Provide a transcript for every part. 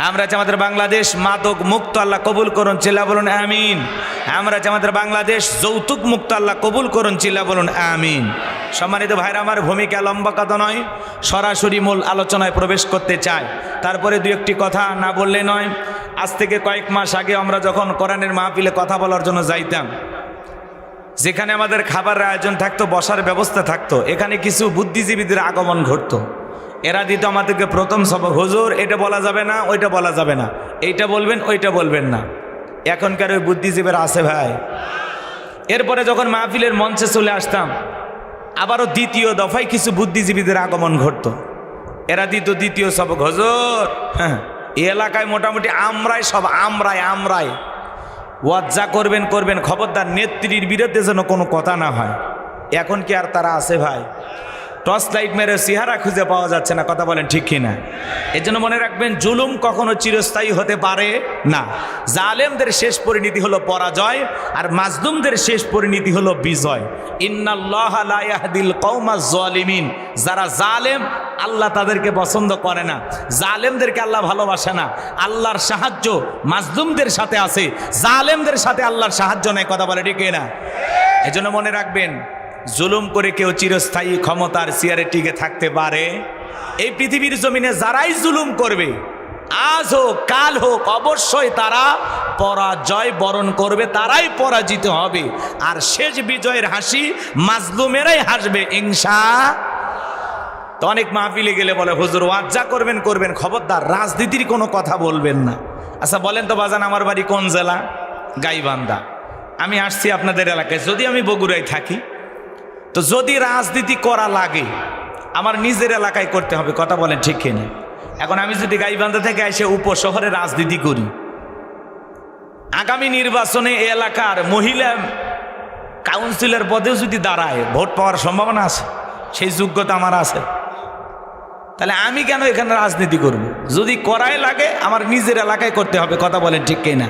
আমরা চাই আমাদের বাংলাদেশ মাদক মুক্ত, আল্লাহ কবুল করুন, চিল্লা বলুন আমিন। আমরা চাই আমাদের বাংলাদেশ যৌতুক মুক্ত, আল্লাহ কবুল করুন, চিল্লা বলুন আমিন। সম্মানিত ভাইরা, আমার ভূমিকা লম্বা কথা নয়, সরাসরি মূল আলোচনায় প্রবেশ করতে চাই। তারপরে দু একটি কথা না বললে নয়। আজ থেকে কয়েক মাস আগে আমরা যখন কোরআনের মাহফিলে কথা বলার জন্য যাইতাম, যেখানে আমাদের খাবারের আয়োজন থাকতো, বসার ব্যবস্থা থাকতো, এখানে কিছু বুদ্ধিজীবীদের আগমন ঘটতো। এরা দিত আমাদেরকে প্রথম সবক, হুজুর এটা বলা যাবে না, ওইটা বলা যাবে না, এইটা বলবেন ওইটা বলবেন না। এখনকার ওই বুদ্ধিজীবীরা আছে ভাই। এরপরে যখন মাহফিলের মঞ্চে চলে আসতাম, আবারও দ্বিতীয় দফায় কিছু বুদ্ধিজীবীদের আগমন ঘটতো। এরা দিত দ্বিতীয় সবক, হুজুর হ্যাঁ এই এলাকায় মোটামুটি আমরাই সব, আমরাই ওয়াজ যা করবেন করবেন, খবরদার নেত্রীর বিরুদ্ধে যেন কোনো কথা না হয়। এখন কি আর তারা আছে ভাই? টর্চ লাইট মেরে চেহারা খুঁজে পাওয়া যাচ্ছে না, কথা বলেন ঠিক কিনা? এই জন্য মনে রাখবেন, জুলুম কখনো চিরস্থায়ী হতে পারে না। জালেমদের শেষ পরিণতি হলো পরাজয়, আর মাজলুমদের শেষ পরিণতি হলো বিজয়। ইন্নাল্লাহা লা ইয়াহদিল কওমাজ জালিমিন। যারা জালেম, আল্লাহ তাদেরকে পছন্দ করে না, জালেমদেরকে আল্লাহ ভালোবাসে না। আল্লাহর সাহায্য মাজলুমদের সাথে আছে, জালেমদের সাথে আল্লাহর সাহায্য নেই, কথা বলে ঠিক না? এই জন্য মনে রাখবেন, জুলুম করে কেউ চিরস্থায়ী ক্ষমতার চেয়ারে টিকে থাকতে পারে? এই পৃথিবীর জমিনে যারাই জুলুম করবে, আজ হোক কাল হোক, অবশ্যই তারা পরাজয় বরণ করবে, তারাই পরাজিত হবে। আর শেষ বিজয়ের হাসি মাজলুমেরাই হাসবে ইনশাআল্লাহ। তো অনেক মাহফিলে গেলে বলে, হুজুর ওয়াজ যা করবেন করবেন, খবরদার রাজনীতির কোনো কথা বলবেন না। আচ্ছা বলেন তো বাজান, আমার বাড়ি কোন জেলা? গাইবান্ধা। আমি আসছি আপনাদের এলাকায়, যদি আমি বগুড়ায় থাকি, তো যদি রাজনীতি করা লাগে আমার নিজের এলাকায় করতে হবে, কথা বলেন ঠিক কিনা? এখন আমি যদি গাইবান্ধা থেকে এসে উপশহরে রাজনীতি করি, আগামী নির্বাচনে এলাকার মহিলা কাউন্সিলর পদেও যদি দাঁড়ায়, ভোট পাওয়ার সম্ভাবনা আছে, সেই যোগ্যতা আমার আছে, তাহলে আমি কেন এখানে রাজনীতি করব? যদি করাই লাগে আমার নিজের এলাকায় করতে হবে, কথা বলেন ঠিক কিনা?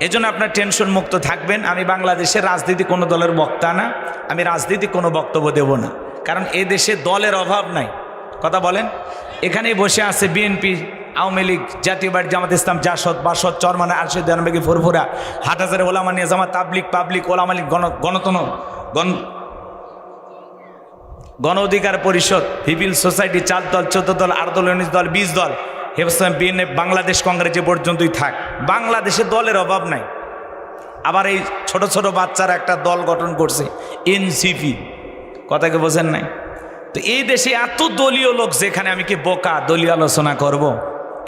এই জন্য আপনার টেনশন মুক্ত থাকবেন। আমি বাংলাদেশের রাজনীতি কোনো দলের বক্তা না, আমি রাজনীতি কোনো বক্তব্য দেব না, কারণ এ দেশে দলের অভাব নাই, কথা বলেন। এখানেই বসে আছে বিএনপি, আওয়ামী লীগ, জাতীয় পার্টি, জামাত ইসলাম, জাসদ, বাসদ, চরমানা, আরশদ, দেওয়ানবাগী, ফুরফুরা, হাটহাজারে ওলামা নিয়ে জামাত, পাবলিক, ওলামা লীগ, গণ অধিকার পরিষদ, সিভিল সোসাইটি, 4 দল, 14 দল, 8 দল, 19 দল, 20 দল, বিএনএফ, বাংলাদেশ কংগ্রেস যে পর্যন্তই থাক, বাংলাদেশে দলের অভাব নাই। আবার এই ছোট ছোট বাচ্চারা একটা দল গঠন করছে, এনসিপি, কথাকে বোঝেন নাই? তো এই দেশে এত দলীয় লোক, যেখানে আমি কি বোকা দলীয় আলোচনা করব?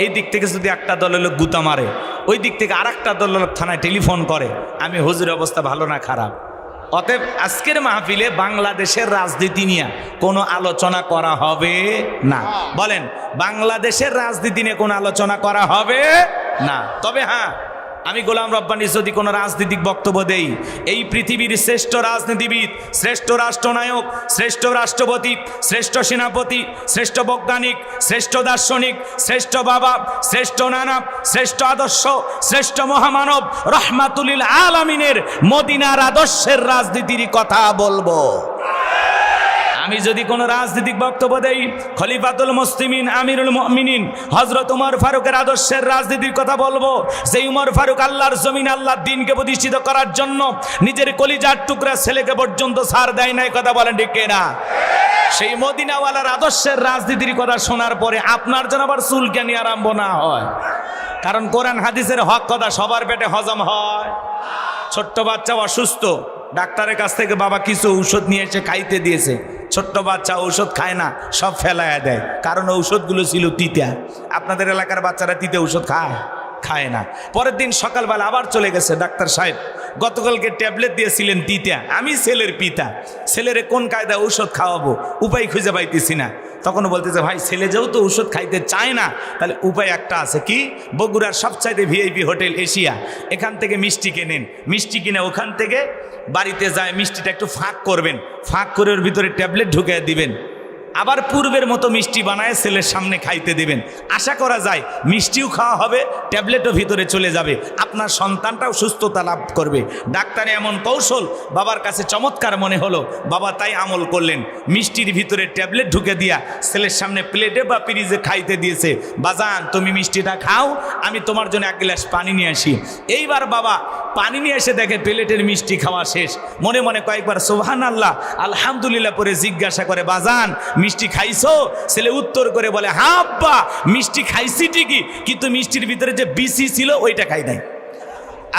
এই দিক থেকে যদি একটা দলের লোক গুতা মারে, ওই দিক থেকে আর একটা দলের লোক থানায় টেলিফোন করে, আমি হুজুরের অবস্থা ভালো না খারাপ? অতএব আজকের মাহফিলে বাংলাদেশের রাজনীতি নিয়ে কোনো আলোচনা করা হবে না। বলেন, বাংলাদেশের রাজনীতি নিয়ে কোনো আলোচনা করা হবে না। তবে হ্যাঁ, আমি গোলাম রব্বানী যদি কোনো রাজনৈতিক বক্তব্য দেই, এই পৃথিবীর শ্রেষ্ঠ রাজনীতিবিদ, শ্রেষ্ঠ রাষ্ট্রনায়ক, শ্রেষ্ঠ রাষ্ট্রপতি, শ্রেষ্ঠ সেনাপতি, শ্রেষ্ঠ বৈজ্ঞানিক, শ্রেষ্ঠ দার্শনিক, শ্রেষ্ঠ বাবা, শ্রেষ্ঠ নানা, শ্রেষ্ঠ আদর্শ, শ্রেষ্ঠ মহামানব রহমাতুল আলামিনের মদিনার আদর্শের রাজনীতির কথা বলবো। আমি যদি কোনো রাজনৈতিক বক্তব্য দেই, খলিফাতুল মুসলিমিন, আমিরুল মুমিনিন হযরত ওমর ফারুকের আদর্শের রাজনীতির কথা বলবো। যে ওমর ফারুক আল্লাহর জমিন, আল্লাহর দ্বীনকে প্রতিষ্ঠিত করার জন্য নিজের কলিজার টুকরা ছেলেকে পর্যন্ত ছাড় দেয় নাই, কথা বলেন ঠিক কিনা? সেই মদিনাওয়ালার আদর্শের রাজনীতির কথা শোনার পরে আপনার যেন আবার চুলকানি আরম্ভ না হয়, কারণ কোরআন হাদিসের হক কথা সবার পেটে হজম হয়। ছোট্ট বাচ্চা অসুস্থ, ডাক্তারের কাছ থেকে বাবা কিছু ঔষধ নিয়ে এসে খাইতে দিয়েছে, ছোট্ট বাচ্চা ঔষধ খায় না, সব ফেলাইয়া দেয়, কারণ ঔষধগুলো ছিল তিতা। আপনাদের এলাকার বাচ্চারা তিতা ঔষধ খায় না। পরের দিন সকালবেলা আবার চলে গেছে, ডাক্তার সাহেব গতকালকে ট্যাবলেট দিয়েছিলেন তিতা, আমি ছেলের পিতা, ছেলেরে কোন কায়দায় ঔষধ খাওয়াবো, উপায় খুঁজে পাইতেছি না। তখন বলতেছে, ভাই ছেলে যেহেতু ঔষধ খাইতে চায় না, তাহলে উপায় একটা আছে। কি? বগুড়ার সবচাইতে ভিআইপি হোটেল এশিয়া, এখান থেকে মিষ্টি কেনেন, মিষ্টি কিনে ওখান থেকে বাড়িতে যায় মিষ্টিটা একটু ফাঁক করবেন, ফাঁক করে ওর ভিতরে ট্যাবলেট ঢুকিয়ে দিবেন, আবার পূর্বের মতো মিষ্টি বানায় ছেলের সামনে খাইতে দিবেন। আশা করা যায় মিষ্টিও খাওয়া হবে, ট্যাবলেটও ভিতরে চলে যাবে, আপনার সন্তানটাও সুস্থতা লাভ করবে। ডাক্তারে এমন কৌশল বাবার কাছে চমৎকার মনে হলো, বাবা তাই আমল করলেন। মিষ্টির ভিতরে ট্যাবলেট ঢুকে দিয়া ছেলের সামনে প্লেটে বা ফ্রিজে খাইতে দিয়েছে। বাজান তুমি মিষ্টিটা খাও, আমি তোমার জন্য এক গ্লাস পানি নিয়ে আসি। এইবার বাবা পানি নিয়ে এসে দেখে প্লেটের মিষ্টি খাওয়া শেষ। মনে মনে কয়েকবার সুবহানাল্লাহ আলহামদুলিল্লাহ পরে জিজ্ঞাসা করে, বাজান মিষ্টি খাইছো? ছেলে উত্তর করে বলে, হ্যাঁ আব্বা মিষ্টি খাইছি ঠিকই, কিন্তু মিষ্টির ভিতরে যে বিসি ছিল ওইটা খাই নাই।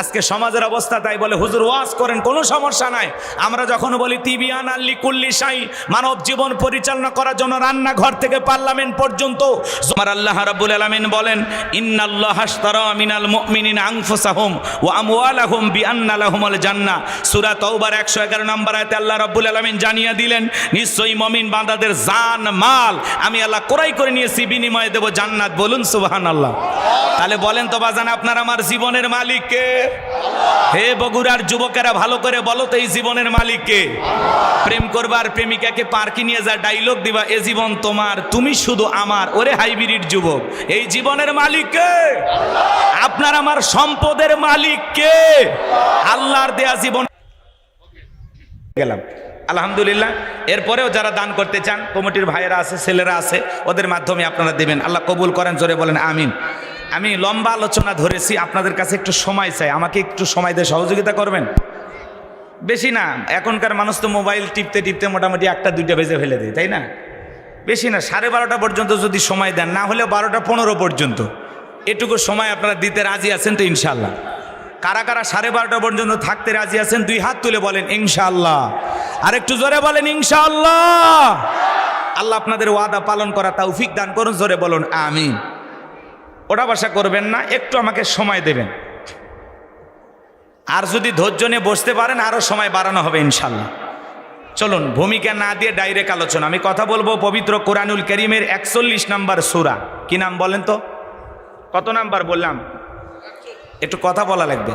আজকে সমাজের অবস্থা তাই বলে হুজুর ওয়াজ করেন, কোনো সমস্যা নাই। আমরা যখন বলি তিবিয়ান আল্লি কুল্লি শাই, মানব জীবন পরিচালনা করার জন্য রান্নাঘর থেকে পার্লামেন্ট পর্যন্ত আমার আল্লাহ রাব্বুল আলামিন বলেন, ইন্নাল্লাহা আশতারা মিনাল মুমিনিনা আনফুসাহুম ওয়া আমওয়ালাহুম বিআন্না লাহুমুল জান্নাহ। সূরা তাওবার 111 নম্বর আয়াতে আল্লাহ রাব্বুল আলামিন জানিয়ে দিলেন, নিশ্চয়ই মুমিন বান্দাদের জান মাল আমি আল্লাহ ক্রয় করে নিয়েছি, বিনিময়ে দেব জান্নাত। বলুন সুবহানাল্লাহ। তাহলে বলেন তো বাজান, আপনার আমার জীবনের মালিক কে? হে বগুড়ার যুবকেরা ভালো করে বলো তো, এই জীবনের মালিক কে? প্রেম করবার প্রেমিকাকে পার্কে নিয়ে যা ডায়লগ দিবা, এ জীবন তোমার তুমি শুধু আমার, ওরে হাইব্রিড যুবক। এই জীবনের মালিক কে? আপনার আমার সম্পদের মালিক কে? আল্লাহর দেয়া জীবন। গেলাম আলহামদুলিল্লাহ। এরপরেও যারা দান করতে চান, কমিটির ভাইয়েরা আছে, ছেলেরা আছে, ওদের মাধ্যমে আপনারা দেবেন। আল্লাহ কবুল করেন, জোরে বলেন আমিন। আমি লম্বা আলোচনা ধরেছি, আপনাদের কাছে একটু সময় চাই, আমাকে একটু সময় দিয়ে সহযোগিতা করবেন। বেশি না, এখনকার মানুষ তো মোবাইল টিপতে টিপতে মোটামুটি 1টা-2টা বেজে ফেলে দেয়, তাই না? বেশি না, 12:30 পর্যন্ত যদি সময় দেন, না হলে 12:15 পর্যন্ত এটুকু সময় আপনারা দিতে রাজি আছেন তো ইনশাল্লাহ? কারা কারা 12:30 পর্যন্ত থাকতে রাজি আছেন? 2 হাত তুলে বলেন ইনশাআল্লাহ। আর একটু জোরে বলেন ইনশাআল্লাহ। আল্লাহ আপনাদের ওয়াদা পালন করা তৌফিক দান করুন, জোরে বলুন আমিন। ওটা ভাষা করবেন না, একটু আমাকে সময় দেবেন। আর যদি ধৈর্য নিয়ে বসতে পারেন আরো সময় বাড়ানো হবে ইনশাআল্লাহ। চলুন ভূমিকা না দিয়ে ডাইরেক্ট আলোচনা। আমি কথা বলবো পবিত্র কোরআনুল কারীমের 41 নম্বর সূরা। কি নাম বলেন তো? কত নাম্বার বললাম? একটু কথা বলা লাগবে।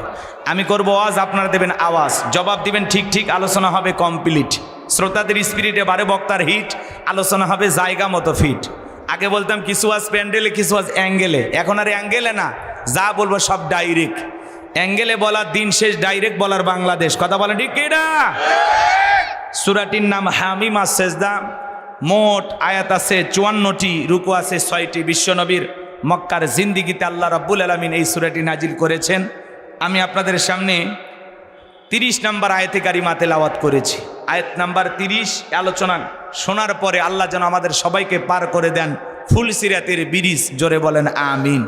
আমি করব ওয়াজ, আপনারা দেবেন আওয়াজ, জবাব দিবেন ঠিক ঠিক, আলোচনা হবে কমপ্লিট। শ্রোতাদের স্পিরিটে বারে বক্তার হিট, আলোচনা হবে জায়গা মতো ফিট। আগে বলতাম কিছু আজ প্যান্ডেলে, কিছু আজ অ্যাঙ্গেলে, এখন আর অ্যাঙ্গেলে না, যা বলবো সব ডাইরেক্ট। অ্যাঙ্গেলে বলার দিন শেষ, ডাইরেক্ট বলার বাংলাদেশ। কথা বলেন ঠিক কি না? সূরাটির নাম হামিম আস-সাজদা। মোট আয়াত আছে 54টি, রুকু আছে 6টি। বিশ্বনবীর মক্কার জিন্দিগিতে আল্লাহ রাব্বুল আলামিন এই সূরাটি নাজিল করেছেন। আমি আপনাদের সামনে 30 নম্বর আয়াতে কারিমা তেলাওয়াত করেছি। আয়াত নাম্বার 30 আলোচনা শোনার পরে আল্লাহ যেন আমাদের সবাইকে পার করে দেন ফুল সিরাতের ব্রিজ, জোরে বলেন আমিন।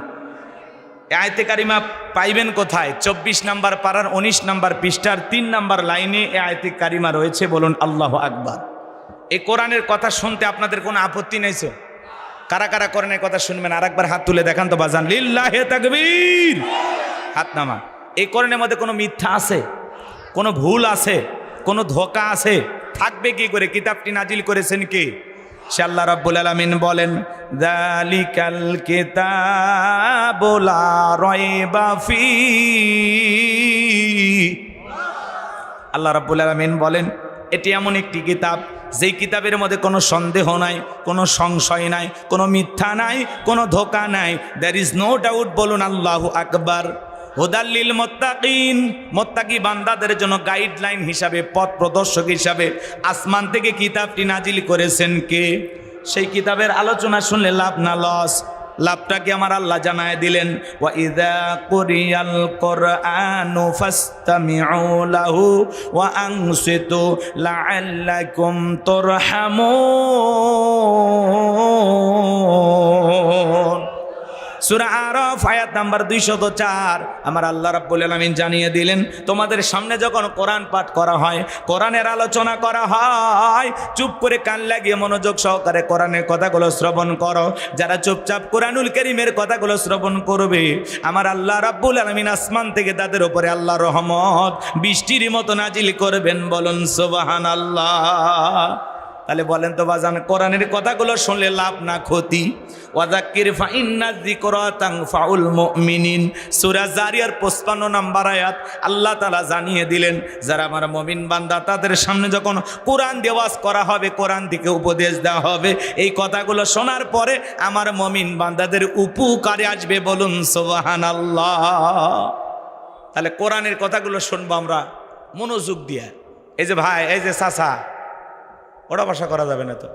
আয়াতে কারিমা পাইবেন কোথায়? 24 নম্বর পারার 19 নম্বর পৃষ্ঠার 3 নম্বর লাইনে এই আয়াতে কারিমা রয়েছে। বলুন আল্লাহু আকবার। এই কোরআনের কথা শুনতে আপনাদের কোনো আপত্তি নেই? কারা কারা কোরআনের কথা শুনবেন আরেকবার হাত তুলে দেখান তো বাজান। লিল্লাহি তাকবীর। হাত নামা। এই কোরআনের মধ্যে কোনো মিথ্যা আছে? কোনো ভুল আছে? কোনো ধোঁকা আছে? থাকবে কি করে? কিতাবটি নাজিল করেছেন কে? সে আল্লাহ রাব্বুল আলামিন বলেন, যালিকাল কিতাবু লা রাইবা ফি। আল্লাহ রাব্বুল আলামিন বলেন, এটি এমন একটি কিতাব যেই কিতাবের মধ্যে কোনো সন্দেহ নাই, কোনো সংশয় নাই, কোনো মিথ্যা নাই, কোনো ধোঁকা নাই। There is no doubt. বলুন আল্লাহু আকবার। হুদাল্লিল মুত্তাকিন, মুত্তাকি বান্দাদের জন্য গাইডলাইন হিসাবে, পথ প্রদর্শক হিসাবে আসমান থেকে কিতাবটি নাজিল করেছেন কে? সেই কিতাবের আলোচনা শুনলে লাভ না লস? লাভটা কি আমার আল্লাহ জানায় দিলেন, ওয়া ইযা কুরিয়াল কুরআনু ফাসতামিউ লাহু ওয়া আনসিতু লাআল্লাকুম তুরহামুন। সূরা আরাফ আয়াত নাম্বার 204। আমার আল্লাহ রাব্বুল আলামিন জানিয়ে দিলেন, তোমাদের সামনে যখন কোরআন পাঠ করা হয়, কোরআনের আলোচনা করা হয়, চুপ করে কান লাগিয়ে মনোযোগ সহকারে কোরআনের কথাগুলো শ্রবণ করো। যারা চুপচাপ কোরআনুল কারীমের কথাগুলো শ্রবণ করবে, আমার আল্লাহ রাব্বুল আলামিন আসমান থেকে তাদের উপরে আল্লাহর রহমত বৃষ্টির মতো নাজিল করবেন। বলুন সুবহানাল্লাহ। তাহলে বলেন তো বাজান, কোরআনের কথাগুলো শুনলে লাভ না ক্ষতি? ওয়াযাক্কির ফাইন্নায যিকরা তানফাউল মুমিনিন, সূরা জারিয়ার 55 নম্বর আয়াত। আল্লাহ তাআলা জানিয়ে দিলেন, যারা আমার মুমিন বান্দা তাদের সামনে যখন কোরআন দিয়ে ওয়াজ করা হবে, কোরআন থেকে উপদেশ দেওয়া হবে, এই কথাগুলো শোনার পরে আমার মুমিন বান্দাদের উপকারে আসবে। বলুন সুবহানাল্লাহ। তাহলে কোরআনের কথাগুলো শুনবো আমরা মনোযোগ দিয়ে। এই যে ভাই, এই যে চাচা, ওটা ভাষা করা যাবে না তো,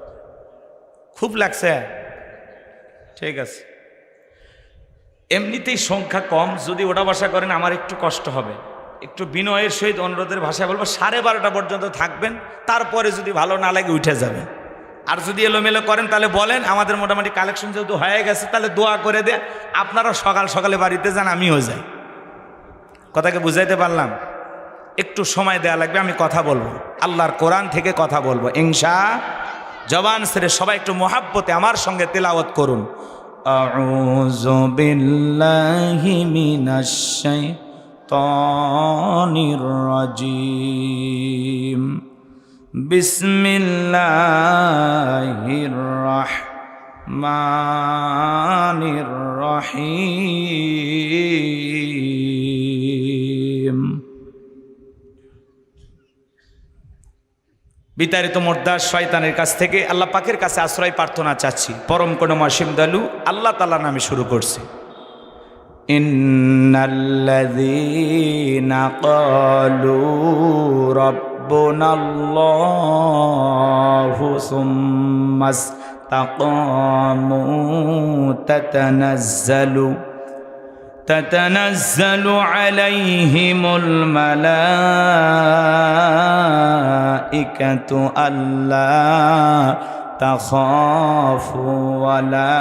খুব লাগছে। ঠিক আছে, এমনিতেই সংখ্যা কম, যদি ওটা ভাষা করেন আমার একটু কষ্ট হবে। একটু বিনয়ের সহিত অনুরোধের ভাষায় বলবো 12:30 পর্যন্ত থাকবেন, তারপরে যদি ভালো না লাগে উঠে যাবে। আর যদি এলোমেলো করেন তাহলে বলেন। আমাদের মোটামুটি কালেকশন যেহেতু হয়ে গেছে, তাহলে দোয়া করে দেন, আপনারা সকাল সকালে বাড়িতে যান, আমিও যাই। কথাকে বুঝাইতে পারলাম? একটু সময় দেওয়া লাগবে, আমি কথা বলবো, আল্লাহর কোরআন থেকে কথা বলবো ইনশাআল্লাহ। জবান ছেড়ে সবাই একটু মোহাব্বতে আমার সঙ্গে তেলাওয়াত করুন। আউযু বিল্লাহি মিনাশ শাইতানির রাজীম, বিসমিল্লাহির রাহমানির রহিম। বিতাড়িত মোর্দার শয়তানের কাছ থেকে আল্লাহ পাকের কাছে আশ্রয় প্রার্থনা চাচ্ছি। পরম করুণা অসীম দয়ালু আল্লাহ তাআলার নামে শুরু করছি। ইন্নাল্লাযীনা ক্বালু রাব্বুনাল্লাহু সুম্মা ইসতাকামু تتنزل عليهم الملائكة ألا تخافوا ولا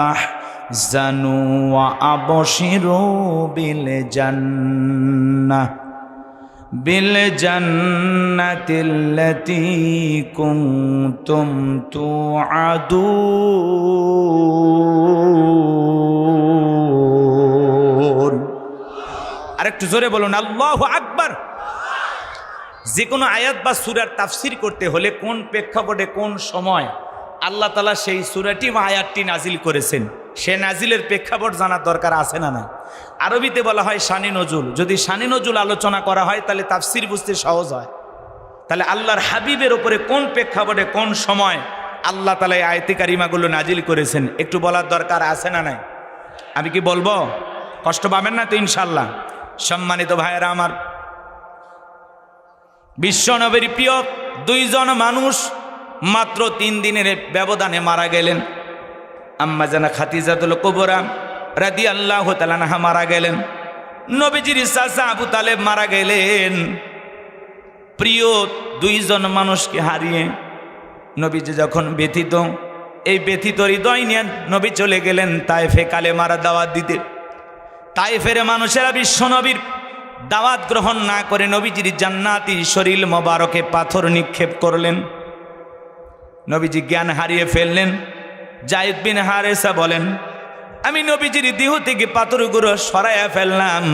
تحزنوا وأبشروا بالجنة التي كنتم توعدون। আরেকটু জোরে বলুন আল্লাহু আকবার। যে কোনো আয়াত বা সূরার তাফসীর করতে হলে কোন প্রেক্ষাপটে কোন সময় আল্লাহ তাআলা সেই সূরাটি বা আয়াতটি নাজিল করেছেন, সে নাজিলের প্রেক্ষাপট জানার দরকার আছে না না? আরবিতে বলা হয় শানি নজুল। যদি শানি নজুল আলোচনা করা হয় তাহলে তাফসীর বুঝতে সহজ হয়। তাহলে আল্লাহর হাবিবের উপরে কোন প্রেক্ষাপটে কোন সময় আল্লাহ তাআলা এই আয়াতে কারিমাগুলো নাজিল করেছেন একটু বলার দরকার আছে না নাই? আমি কি বলবো? কষ্ট পাবেন না তো ইনশাআল্লাহ? সম্মানিত ভাইয়েরা আমার, বিশ্ব নবীর প্রিয় 2 জন মানুষ মাত্র 3 দিনের ব্যবধানে মারা গেলেন। আম্মা জানা খাদিজাতুল কুবরা রাদিয়াল্লাহু তাআলা আনহা মারা গেলেন। নবীজির চাচা আবু তালেব মারা গেলেন। প্রিয় 2 জন মানুষকে হারিয়ে নবীজি যখন ব্যথিত, এই ব্যথিত হৃদয় নিয়ে নবী চলে গেলেন তায়েফে কালেমার দাওয়াত দিতে। তায়েফের মানুষেরা বিশ্ব নবীর দাওয়াত গ্রহণ না করে নবীজির জান্নাতি শরীর মোবারকে পাথর নিক্ষেপ করলেন। নবীজি জ্ঞান হারিয়ে ফেললেন। যায়েদ বিন হারেসা বলেন, আমি নবীজির দেহ থেকে পাথরগুলো সরাইয়া ফেললাম,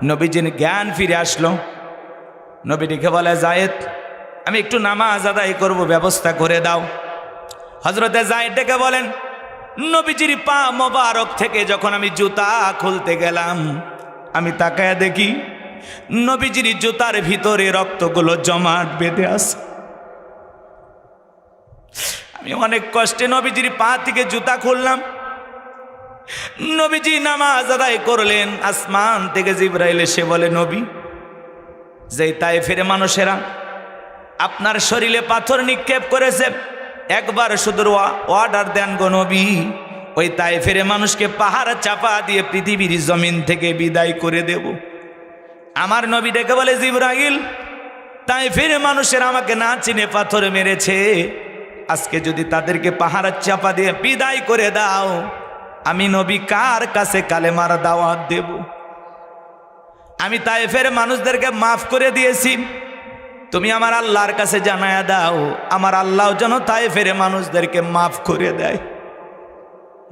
নবীজির জ্ঞান ফিরে আসলো। নবী ডেকে বলে, যায়েদ আমি একটু নামাজ আদায় করব, ব্যবস্থা করে দাও। হযরতে যায়েদ ডেকে বলেন, নবীজির পা মোবারক থেকে যখন আমি জুতা খুলতে গেলাম, আমি তাকায়া দেখি নবীজির জুতার ভিতরে রক্তগুলো জমাট বেঁধে আছে। আমি অনেক কষ্টে নবীজির পা থেকে জুতা খুললাম। নবীজি নামাজ আদায় করলেন। আসমান থেকে জিবরাইল এসে বলে, নবী, যে তায়েফের মানুষেরা আপনার শরীরে পাথর নিক্ষেপ করেছে, একবার শুধু অর্ডার দেন গো নবী, ওই তায়েফের মানুষকে পাহাড় চাপা দিয়ে পৃথিবীর জমিন থেকে বিদায় করে দেব। আমার নবী ডেকে বলে, জিবরাইল, তায়েফের মানুষেরা আমাকে না চিনে পাথর মেরেছে, আজকে যদি তাদেরকে পাহাড় চাপা দিয়ে বিদায় করে দাও, আমি নবী কার কাছে কালেমার দাওয়াত দেব? আমি তায়েফের মানুষদেরকে মাফ করে দিয়েছি, তুমি আমার আল্লাহর কাছে জানায়া দাও, আমার আল্লাহ যেন তায়েফের মানুষদেরকে মাফ করে দেয়।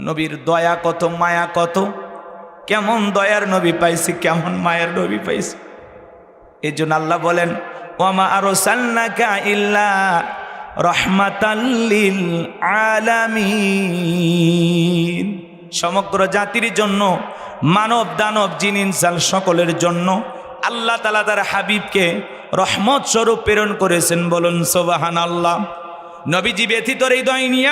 নবীর দয়া কত, মায়া কত, কেমন দয়ার নবী পাইছি, কেমন মায়ের নবী পাইছি। এই জন্য আল্লাহ বলেন, ওয়ামা আরসালনাকা ইল্লা রহমাতাল লিল আলামিন। সমগ্র জাতির জন্য, মানব দানব জিন ইনসান সকলের জন্য আল্লাহ তাআলা তার হাবিবকে রহমত স্বরূপ প্রেরণ করেছেন। বলুন সুবহানাল্লাহ। নবীজি ব্যথিত হৃদয় নিয়ে,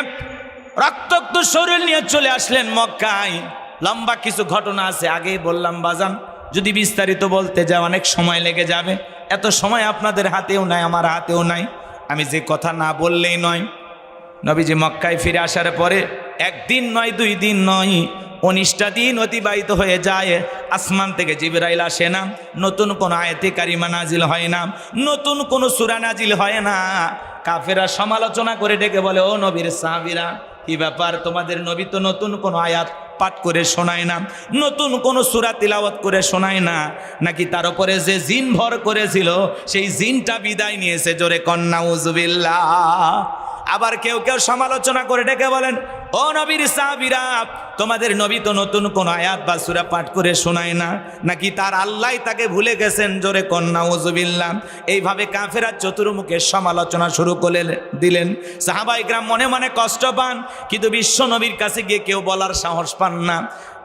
রক্তাক্ত শরীর নিয়ে চলে আসলেন মক্কায়। লম্বা কিছু ঘটনা আছে, আগেই বললাম বাজান, যদি বিস্তারিত বলতে যাও অনেক সময় লেগে যাবে। এত সময় আপনাদের হাতেও নাই, আমার হাতেও নাই, আমি যে কথা না বললেই নয়। নবীজি মক্কায় ফিরে আসার পরে একদিন নয়, 2 দিন নয়, 19টা দিন অতিবাহিত হয়ে যায়। আসমান থেকে জিবরাইল আসে না, নতুন কোন আয়াতে কারিমা নাজিল হয় না, নতুন কোন সূরা নাজিল হয় না। কাফেররা সমালোচনা করে ডেকে বলে, ও নবীর সাহাবীরা, কি ব্যাপার, তোমাদের নবী তো নতুন কোন আয়াত পাঠ করে শোনায় না, নতুন কোন সূরা তিলাওয়াত করে শোনায় না, নাকি তার উপরে যে জিন ভর করেছিল সেই জিনটা বিদায় নিয়েছে? জোরে কন্না উযুবিল্লাহ। আবার কেউ কেউ সমালোচনা করে ডেকে বলেন, ও নবীর সাহাবীরা, তোমাদের নবী তো নতুন কোন আয়াত বা সূরা পাঠ করে শোনায় না, নাকি তার আল্লাহ তাকে ভুলে গেছেন? জোরে কন্না উযুবিল্লাহ। এইভাবে কাফেররা চতুর্মুখে সমালোচনা শুরু করে দিলেন। সাহাবায়ে কেরাম মনে মনে কষ্ট পান, কিন্তু বিশ্ব নবীর কাছে গিয়ে কেউ বলার সাহস পান না।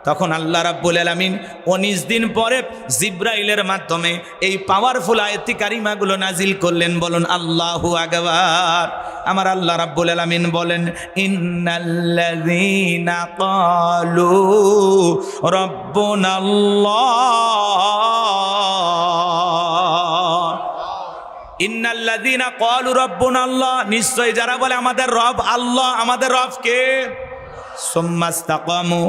তখন আল্লাহ রাব্বুল আলামিন 19 দিন পরে জিবরাইলের মাধ্যমে এই পাওয়ারফুল আয়াতি কারিমাগুলো নাজিল করলেন। বলুন আল্লাহু আকবার। আমার আল্লাহ রাব্বুল আলামিন বলেন, ইন্নাল্লাযীনা ক্বালু রাব্বুনাল্লাহ, ইন্নাল্লাযীনা ক্বালু রাব্বুনাল্লাহ, নিশ্চয় যারা বলে আমাদের রব আল্লাহ, আমাদের রব কে? সুম্মাস্তাকামু,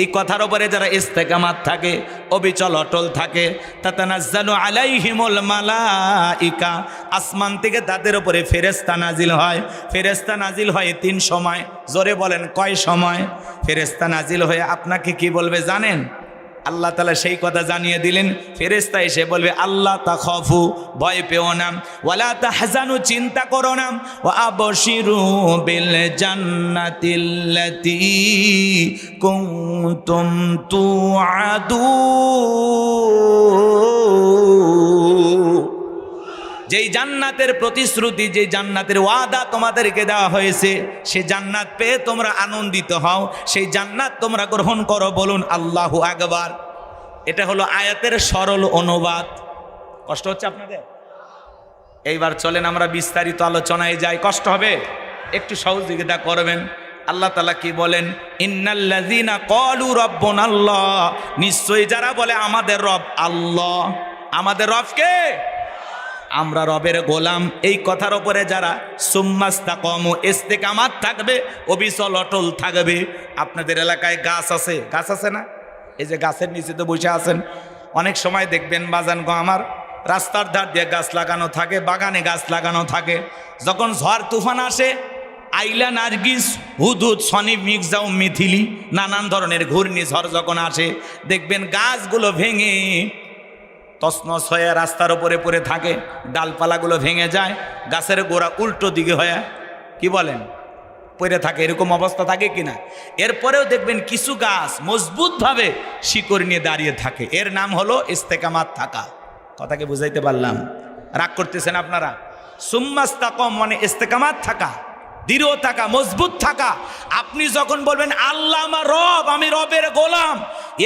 এই কথার উপরে যারা ইস্তেকামাত থাকে, অবিচল অটল থাকে, তাতানাজ্জালু আলাইহিমুল মালাইকা, আসমান থেকে তাদের উপরে ফেরেশতা নাজিল হয়। ফেরেশতা নাজিল হয় 3 সময়। জোরে বলেন কয় সময়? ফেরেশতা নাজিল হয়ে আপনাকে কি বলবে জানেন? আল্লাহ তাআলা সেই কথা জানিয়ে দিলেন। ফেরেশতা এসে বলবে, আল্লাহ তাখাফু, ভয় পেও না, ওয়ালা তাহজানু, চিন্তা করো না, ওয়া আবশিরু বিল জান্নাতিল্লাতী কুনতুম তুআদুন, যেই জান্নাতের প্রতিশ্রুতি, যে জান্নাতের ওয়াদা তোমাদেরকে দেওয়া হয়েছে, সেই জান্নাত পেয়ে তোমরা আনন্দিত হও, সেই জান্নাত তোমরা গ্রহণ করো। বলুন আল্লাহু আকবার। এটা হলো আয়াতের সরল অনুবাদ। কষ্ট হচ্ছে আপনাদের? এইবার চলেন আমরা বিস্তারিত আলোচনায় যাই। কষ্ট হবে? একটু সহযোগিতা করবেন। আল্লাহ তাআলা কি বলেন? ইন্নাল্লাযীনা ক্বালু রাব্বুনাল্লাহ, নিশ্চয়ই যারা বলে আমাদের রব আল্লাহ। আমাদের রব কে? আমরা রবের গোলাম। এই কথার উপরে যারা সুম্মাস্তাকামু, ইস্তেকামাত থাকবে, অবিচল অটল থাকবে। আপনাদের এলাকায় গাছ আছে, গাছ আছে না? এই যে গাছের নিচে তো বসে আছেন, অনেক সময় দেখবেন বাজান গো আমার, রাস্তার ধার দিয়ে গাছ লাগানো থাকে, বাগানে গাছ লাগানো থাকে। যখন ঝড় তুফান আসে, আইলা, নার্গিস, হুদহুদ, শনি, মির্জাও, মিথিলি, নানান ধরনের ঘূর্ণিঝড় যখন আসে, দেখবেন গাছগুলো ভেঙে তছনছ হয়ে রাস্তার উপরে পড়ে থাকে, ডালপালাগুলো ভেঙে যায়, গাছের গোড়া উল্টো দিকে হয়ে কি বলেন পড়ে থাকে। এরকম অবস্থা থাকে কিনা? এরপরেও দেখবেন কিছু গাছ মজবুতভাবে শিকড় নিয়ে দাঁড়িয়ে থাকে। এর নাম হলো ইস্তেকামাত থাকা। কথাকে বুঝাইতে পারলাম? রাগ করতেছেন আপনারা? সুম্মাস্তাকাম মানে ইস্তেকামাত থাকা, দৃঢ় থাকা, মজবুত থাকা। আপনি যখন বলবেন আল্লাহ আমার রব, আমি রবের গোলাম,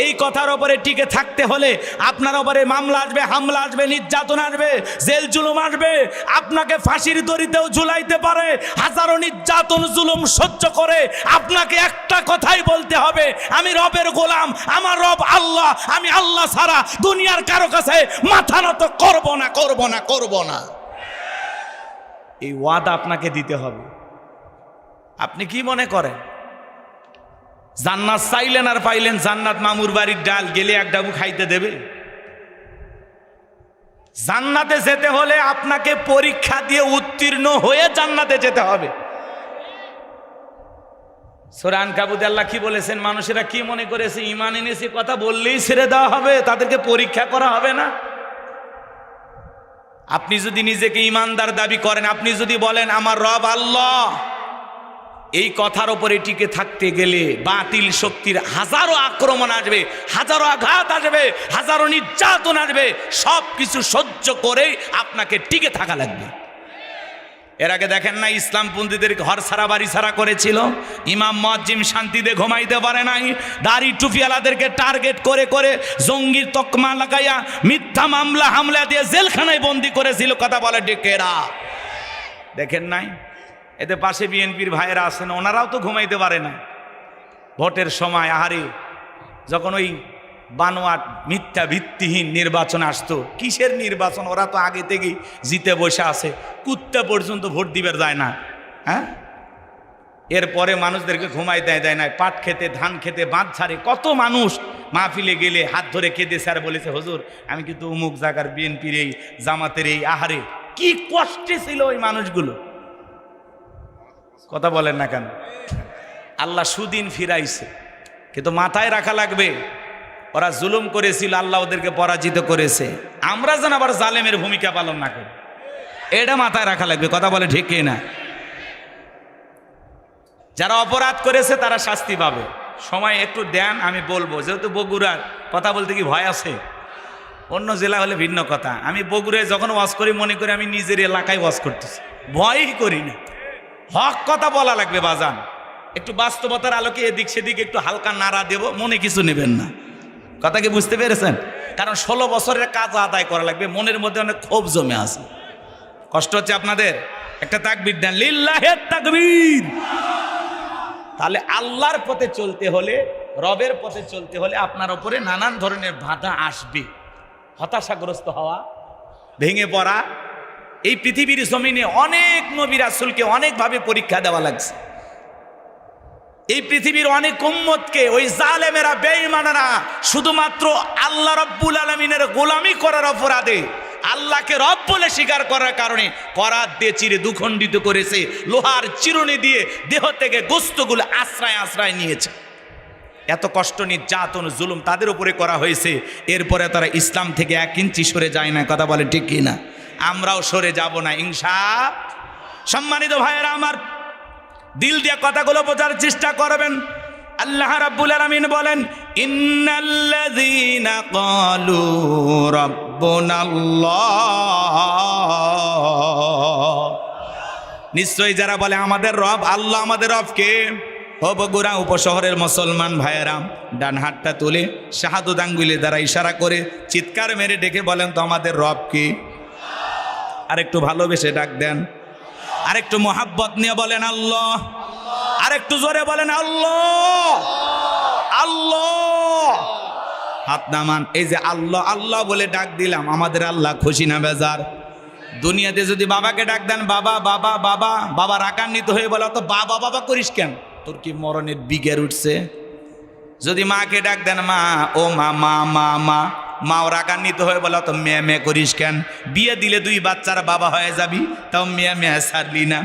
এই কথার উপরে টিকে থাকতে হলে আপনার উপরে মামলা আসবে, হামলা আসবে, নির্যাতন আসবে, জেল জুলুম আসবে, আপনাকে ফাঁসির দড়িতেও ঝুলাইতে পারে। হাজারো নির্যাতন জুলুম সহ্য করে আপনাকে একটা কথাই বলতে হবে, আমি রবের গোলাম, আমার রব আল্লাহ, আমি আল্লাহ ছাড়া দুনিয়ার কারো কাছে মাথা নত করব না, করব না, করব না। এই ওয়াদা আপনাকে দিতে হবে। আপনি কি মনে করেন জান্নাত চাইলেন আর পাইলেন? জান্নাত মামুর বাড়ির ডাল, গেলে এক ডাবু খাইতে দেবে? জান্নাতে যেতে হলে আপনাকে পরীক্ষা দিয়ে উত্তীর্ণ হয়ে জান্নাতে যেতে হবে। সূরা আনকাবুতে আল্লাহ কি বলেছেন? মানুষেরা কি মনে করেছে ঈমান এনেছে কথা বললেই ছেড়ে দেওয়া হবে, তাদেরকে পরীক্ষা করা হবে না। আপনি যদি নিজেকে ঈমানদার দাবি করেন, আপনি যদি বলেন আমার রব আল্লাহ, এই কথার উপরে টিকে থাকতে গেলে বাতিল শক্তির হাজারো আক্রমণ আসবে, হাজারো আঘাত আসবে, হাজারো নির্যাতন আসবে, সব কিছু সহ্য করেই আপনাকে টিকে থাকা লাগবে। এর আগে দেখেন না ইসলামপন্থীদের ঘর ছাড়া বাড়ি ছাড়া করেছিল, ইমাম মুয়াজ্জিম শান্তিতে ঘুমাইতে পারে নাই, দাড়ি টুপিওয়ালাদেরকে টার্গেট করে করে জঙ্গির তকমা লাগাইয়া মিথ্যা মামলা হামলা দিয়ে জেলখানায় বন্দি করেছিল। কথা বলে ডেকেরা দেখেন নাই? এতে পাশে বিএনপির ভাইয়েরা আছেন, ওনারাও তো ঘুমাইতে পারে না ভোটের সময়। আহারে যখন ওই বানোয়াট মিথ্যা ভিত্তিহীন নির্বাচন আসতো, কিসের নির্বাচন, ওরা তো আগে থেকেই জিতে বসে আছে, কুত্তা পর্যন্ত ভোট দিবে যায় না। হ্যাঁ, এরপরে মানুষদেরকে ঘুমাই দেয় না, পাট খেতে ধান খেতে বাঁধ ছাড়ে। কত মানুষ মাহফিলে গেলে হাত ধরে কেঁদেছে আর বলেছে, হুজুর আমি কিন্তু অমুক জায়গার বিএনপির এই জামাতের এই। আহারে কি কষ্টে ছিল ওই মানুষগুলো। কথা বলেন না কেন? আল্লাহ সুদিন ফিরাইছে, কিন্তু মাথায় রাখা লাগবে ওরা জুলুম করেছিল, আল্লাহ ওদেরকে পরাজিত করেছে। আমরা যেন আবার জালেমের ভূমিকা পালন না করি, এটা মাথায় রাখা লাগবে। কথা বলে ঠিক না? যারা অপরাধ করেছে তারা শাস্তি পাবে। সময় একটু দেন, আমি বলবো। যেহেতু বগুড়ার কথা বলতে কি ভয় আছে, অন্য জেলা হলে ভিন্ন কথা। আমি বগুড়ায় যখন ওয়াজ করি মনে করি আমি নিজের এলাকায় ওয়াজ করতেছি, ভয়ই করি না। হক কথা বলা লাগবে বাজান, একটু বাস্তবতার আলোকে এদিক সেদিক একটু হালকা নাড়া দেব, মনে কিছু নেবেন না। কথা কি বুঝতে পেরেছেন? কারণ 16 বছরের কাজ আদায় করা লাগবে, মনের মধ্যে অনেক ক্ষোভ জমে আছে। কষ্ট হচ্ছে আপনাদের? একটা তাকবীর দেন, লিল্লাহে তাকবীর। তাহলে আল্লাহর পথে চলতে হলে, রবের পথে চলতে হলে আপনার উপরে নানান ধরনের বাধা আসবে। হতাশাগ্রস্ত হওয়া, ভেঙে পড়া। এই পৃথিবীর জমিনে অনেক নবী রাসূলকে অনেকভাবে পরীক্ষা দেওয়া লাগছে। এই পৃথিবীর অনেক উম্মতকে ওই জালেমেরা, বেঈমানেরা শুধুমাত্র আল্লাহ রাব্বুল আলামিনের গোলামি করার অপরাধে, আল্লাহকে রব বলে স্বীকার করার কারণে করাত দিয়ে চিরে দুখণ্ডিত করেছে, লোহার চিরুনি দিয়ে দেহ থেকে গোশতগুলো আশ্রয় আশ্রয় নিয়েছে। এত কষ্ট নির্যাতন জুলুম তাদের উপরে করা হয়েছে, এরপরে তারা ইসলাম থেকে 1 ইঞ্চি সরে যায় না। কথা বলে ঠিক কিনা? আমরাও সরে যাব না ইনশাআল্লাহ। সম্মানিত ভাইয়েরা আমার, দিল দিয়ে কথাগুলো বোঝার চেষ্টা করবেন। আল্লাহ রাব্বুল আলামিন বলেন, ইন্নাল্লাযীনা ক্বালু রাব্বুনাল্লাহ, নিশ্চয়ই যারা বলে আমাদের রব আল্লাহ। আমাদের রব কে? ও বগুড়া উপশহরের মুসলমান ভাইয়েরা, ডান হাতটা তুলে শাহাদাত আঙ্গুলে দ্বারা ইশারা করে চিৎকার মেরে ডেকে বলেন তো আমাদের রব কে? আরেকটু ভালোবেসে ডাক দেন, আরেকটু মোহাব্বত নিয়ে বলেন আল্লাহ, আরেকটু জোরে বলেন আল্লাহ আল্লাহ। হাত নামান। এই যে আল্লাহ আল্লাহ বলে ডাক দিলাম, আমাদের আল্লাহ খুশি না বেজার? দুনিয়াতে যদি বাবাকে ডাক দেন, বাবা বাবা বাবা, বাবা রাগান্বিত হয়ে বলে তো বাবা বাবা করিস কেন, তোর কি মরণের বিগের উঠছে? যদি মাকে ডাক দেন, মা ও মা মা মা মা, মাও রাগান্বিত হয়ে বলে তো মেয়ে মেয়ে করিস কেন? বিয়ে দিলে 2 বাচ্চার বাবা হয়ে যাবি, তাও মেয়ে মেয়ে ছাড়লি না।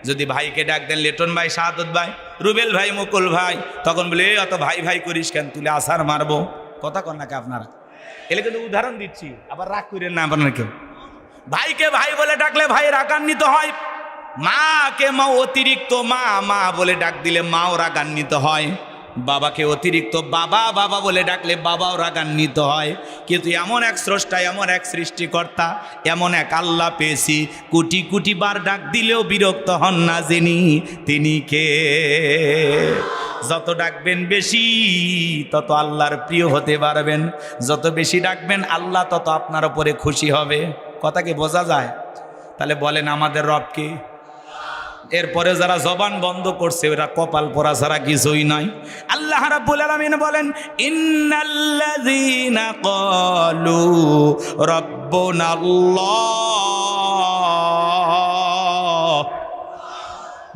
যদি ভাইকে ডাক দেন, লেটন ভাই, শাহাদত ভাই, রুবেল ভাই, মুকুল ভাই, তখন বলে অত ভাই ভাই করিস কেন, তুলে আসার মারবো। কথা কন নাকি আপনারা? এলে কিন্তু উদাহরণ দিচ্ছি, আবার রাগ করেন না আপনারা কেউ। ভাইকে ভাই বলে ডাকলে ভাই রাগান্বিত হয়, মাকে মা অতিরিক্ত মা মা বলে ডাক দিলে মাও রাগান্বিত হয়, বাবাকে অতিরিক্ত বাবা বাবা বলে ডাকলে বাবাও রাগান্বিত হয়। কিন্তু এমন এক স্রষ্টা, এমন এক সৃষ্টিকর্তা, এমন এক আল্লাহ পেয়েছি, কোটি কোটি বার ডাক দিলেও বিরক্ত হন না যিনি, তিনি কে? যত ডাকবেন বেশি তত আল্লাহর প্রিয় হতে পারবেন, যত বেশি ডাকবেন আল্লাহ তত আপনার উপরে খুশি হবে। কথা কি বোঝা যায়? তাহলে বলেন আমাদের রব কে? এরপরে যারা জবান বন্ধ করছে ওরা কপাল পোড়া ছাড়া কিছুই নয়। আল্লাহ রাব্বুল আলামিন বলেন, ইন্নাল্লাযীনা ক্বালু রাব্বুনাল্লাহ,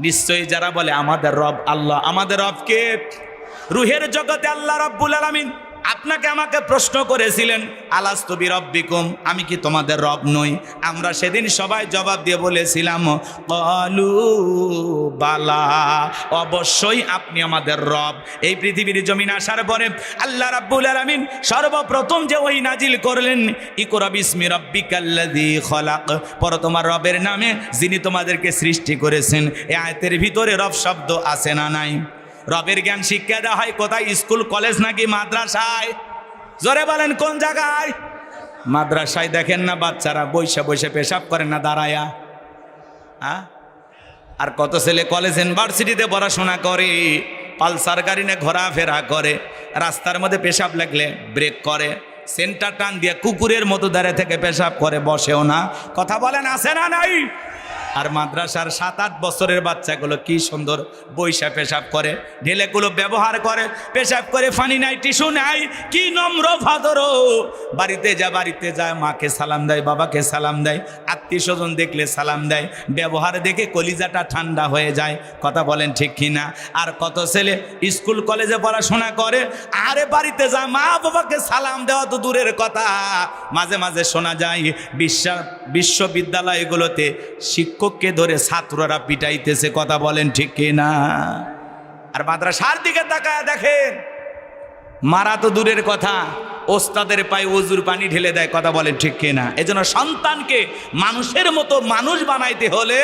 নিশ্চয়ই যারা বলে আমাদের রব আল্লাহ। আমাদের রব কে? রুহের জগতে আল্লাহ রাব্বুল আলামিন আপনাকে আমাকে প্রশ্ন করেছিলেন, আলাস্তু বিরব্বিকুম, আমি কি তোমাদের রব নই? আমরা সেদিন সবাই জবাব দিয়ে বলেছিলাম, ক্বালু বালা, অবশ্যই আপনি আমাদের রব। এই পৃথিবীর জমিন আসার পরে আল্লাহ রাব্বুল আলামিন সর্বপ্রথম যে ওহী নাজিল করলেন, ইকরা বিসমি রাব্বিকাল্লাযী খলাক, পড়ো তোমার রবের নামে যিনি তোমাদেরকে সৃষ্টি করেছেন। এই আয়াতের ভিতরে রব শব্দ আছে না নাই? রবের জ্ঞান শিক্ষা দেওয়া হয় কোথায়? স্কুল কলেজ নাকি মাদ্রাসায়? জোরে বলেন কোন জায়গায়? মাদ্রাসায়। দেখেন না বাচ্চারা বৈশা বৈশা পেশাব করেন না দাঁড়ায়া? আর কত ছেলে কলেজ ইউনিভার্সিটিতে পড়াশোনা করে, পালসার গাড়ি নিয়ে ঘোরাফেরা করে, রাস্তার মধ্যে পেশাব লাগলে ব্রেক করে, সেন্টার টান দিয়ে কুকুরের মতো দাঁড়িয়ে থেকে পেশাব করে, বসেও না। কথা বলেন আছে না নাই? আর মাদ্রাসার 7-8 বছরের বাচ্চাগুলো কি সুন্দর বৈশা পেশাব করে, ঢেলেগুলো ব্যবহার করে, পেশাব করে, ফানি নাই, টিস্যু নাই, কি নম্র ভদ্র। বাড়িতে যায় মাকে সালাম দেয়, বাবাকে সালাম দেয়, আত্মীয় স্বজন দেখলে সালাম দেয়, ব্যবহার দেখে কলিজাটা ঠান্ডা হয়ে যায়। কথা বলেন ঠিক কিনা? আর কত ছেলে স্কুল কলেজে পড়াশোনা করে, আরে বাড়িতে যায় মা বাবাকে সালাম দেওয়া তো দূরের কথা, মাঝে মাঝে শোনা যায় বিশ্ববিদ্যালয়গুলোতে শিক্ষককে ধরে ছাত্ররা পিটাইতেছে। কথা বলেন ঠিক কিনা? আর মাদ্রাসার দিকে তাকায় দেখেন, মারা তো দূরের কথা, ওস্তাদের পায়ে ওজুর পানি ঢেলে দেয়। কথা বলেন ঠিক কিনা? এজন্য সন্তানকে মানুষের মতো মানুষ বানাইতে হলে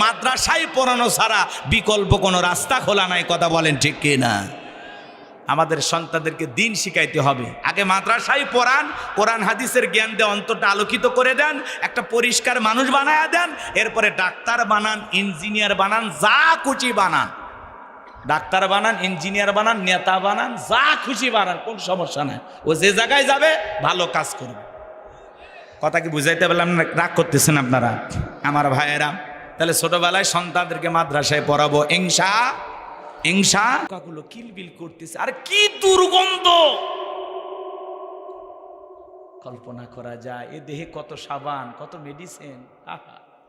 মাদ্রাসায় পড়ানো ছাড়া বিকল্প কোনো রাস্তা খোলা নাই। কথা বলেন ঠিক কিনা? আমাদের সন্তানদেরকে দিন শিখাইতে হবে। আগে মাদ্রাসায় পড়ান, কোরআন হাদিসের জ্ঞান দিয়ে অন্তরটা আলোকিত করে দেন, একটা পরিষ্কার মানুষ বানায়া দেন, এরপরে ডাক্তার বানান, ইঞ্জিনিয়ার বানান, যা খুশি বানান, ডাক্তার বানান, ইঞ্জিনিয়ার বানান, নেতা বানান, যা খুশি বানান, কোন সমস্যা নাই। ও যে জায়গায় যাবে ভালো কাজ করবে। কথা কি বুঝাইতে পারলাম না? রাগ করতেছেন আপনারা আমার ভাইয়েরা? তাহলে ছোটবেলায় সন্তানদেরকে মাদ্রাসায় পড়াবো কাকুলো কিলবিল করতেছে, আর কি দুর্গন্ধ কল্পনা করা যায়। এ দেহে কত সাবান, কত মেডিসিন,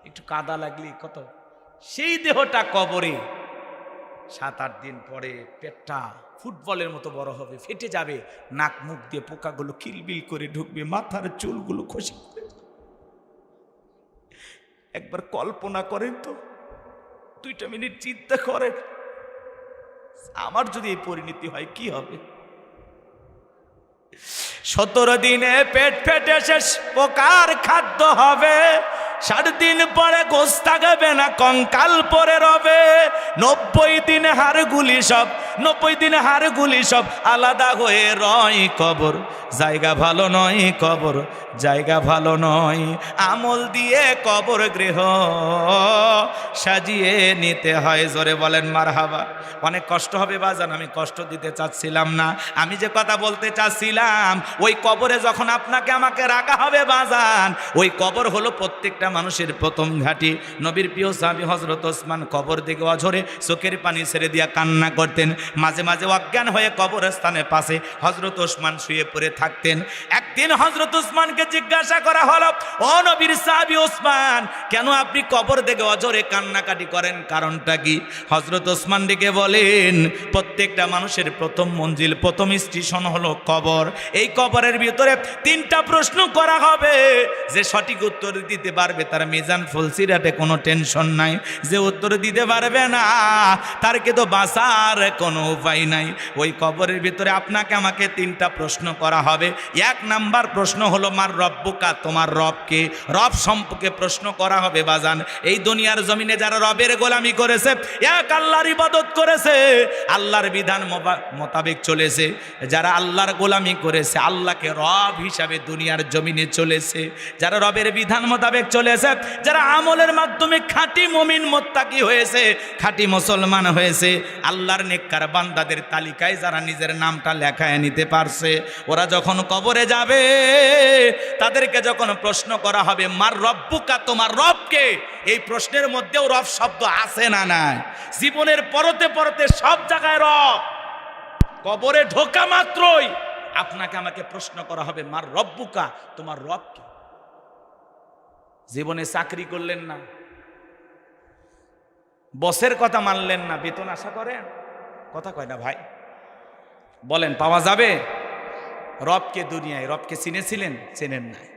একটু কাদা লাগলি কত, সেই দেহটা কবরে 7-8 দিন পরে পেটটা ফুটবলের মতো বড় হবে, ফেটে যাবে, নাক মুখ দিয়ে পোকাগুলো কিলবিল করে ঢুকবে, মাথার চুলগুলো খসে পড়ে। একবার কল্পনা করেন তো, 2টা মিনিট চিন্তা করেন, আমার যদি এই পরিণতি হয় কি হবে? 17 দিনে পেট ফেটে শেষ, পোকার খাদ্য হবে, 60 দিন পরে গোশ থাকবে না, কঙ্কাল পরে রবে, 90 দিনে হাড়গুলি সব আলাদা হয়ে রয় কবর। জায়গা ভালো নয় কবর, জায়গা ভালো নয়, আমল দিয়ে কবর গৃহ সাজিয়ে নিতে হয়। জোরে বলেন মারহাবা। অনেক কষ্ট হবে বাজান, আমি কষ্ট দিতে চাচ্ছিলাম না, আমি যে কথা বলতে চাচ্ছিলাম, ওই কবরে যখন আপনাকে আমাকে রাখা হবে বাজান, ওই কবর হলো প্রত্যেকটা মানুষের প্রথম ঘাঁটি। নবীর প্রিয় সাহাবী হযরত ওসমান কবর দিকে অঝরে চোখের পানি ছেড়ে দিয়া কান্না করতেন। মাঝে মাঝে অজ্ঞান হয়ে কবরস্থানের পাশে হযরত ওসমান শুয়ে পড়ে থাকতেন। একদিন হযরত ওসমানকে জিজ্ঞাসা করা হলো, ও নবীর সাহাবী ওসমান, কেন আপনি কবর দিকে অঝরে কান্নাকাটি করেন, কারণটা কি? হযরত ওসমান ডেকে বলেন, প্রত্যেকটা মানুষের প্রথম মঞ্জিল, প্রথম স্টেশন হলো কবর। এই কবরের ভিতরে 3টা প্রশ্ন করা হবে, যে সঠিক উত্তর দিতে পারবে তার মিজান ফুলসিরাতে কোনো টেনশন নাই, যে উত্তর দিতে পারবে না তার কিন্তু বাঁচার কোনো উপায় নাই। ওই কবরের ভিতরে আপনাকে আমাকে 3টা প্রশ্ন করা হবে। 1 নাম্বার প্রশ্ন হলো মার রব্বুকা, তোমার রবকে, রব সম্পর্কে প্রশ্ন করা হবে বাজান। এই দুনিয়ার জমিনে যারা রবের গোলামি করেছে, এক আল্লাহর ইবাদত করেছে, আল্লাহর বিধান মোতাবেক চলেছে, যারা আল্লাহর গোলামি করেছে, আল্লাহকে রব হিসাবে দুনিয়ার জমিনে চলেছে, যারা রবের বিধান মোতাবেক চলেছে, যারা আমলের মাধ্যমে খাঁটি মুমিন মুত্তাকি হয়েছে, খাঁটি মুসলমান হয়েছে, আল্লাহর নেককার বান্দাদের তালিকায় যারা নিজের নামটা লেখায় নিতে পারছে, ওরা যখন কবরে যাবে, তাদেরকে যখন প্রশ্ন করা হবে মার রব্বুকা, তোমার রবকে, এই প্রশ্নের মধ্যেও রব শব্দ আছে না নাই? জীবনের পরতে পরতে সব জায়গায় রব। কবরে ঢোকা মাত্রই আপনাকে আমাকে প্রশ্ন করা হবে মার রব্বুকা, তোমার রবকে। জীবনে চাকরি করলেন না, বসের কথা মানলেন না, বেতন আশা করেন? কথা কয় না ভাই, বলেন পাওয়া যাবে? রবকে দুনিয়ায়, রবকে চিনেছিলেন? চেনেন নাই।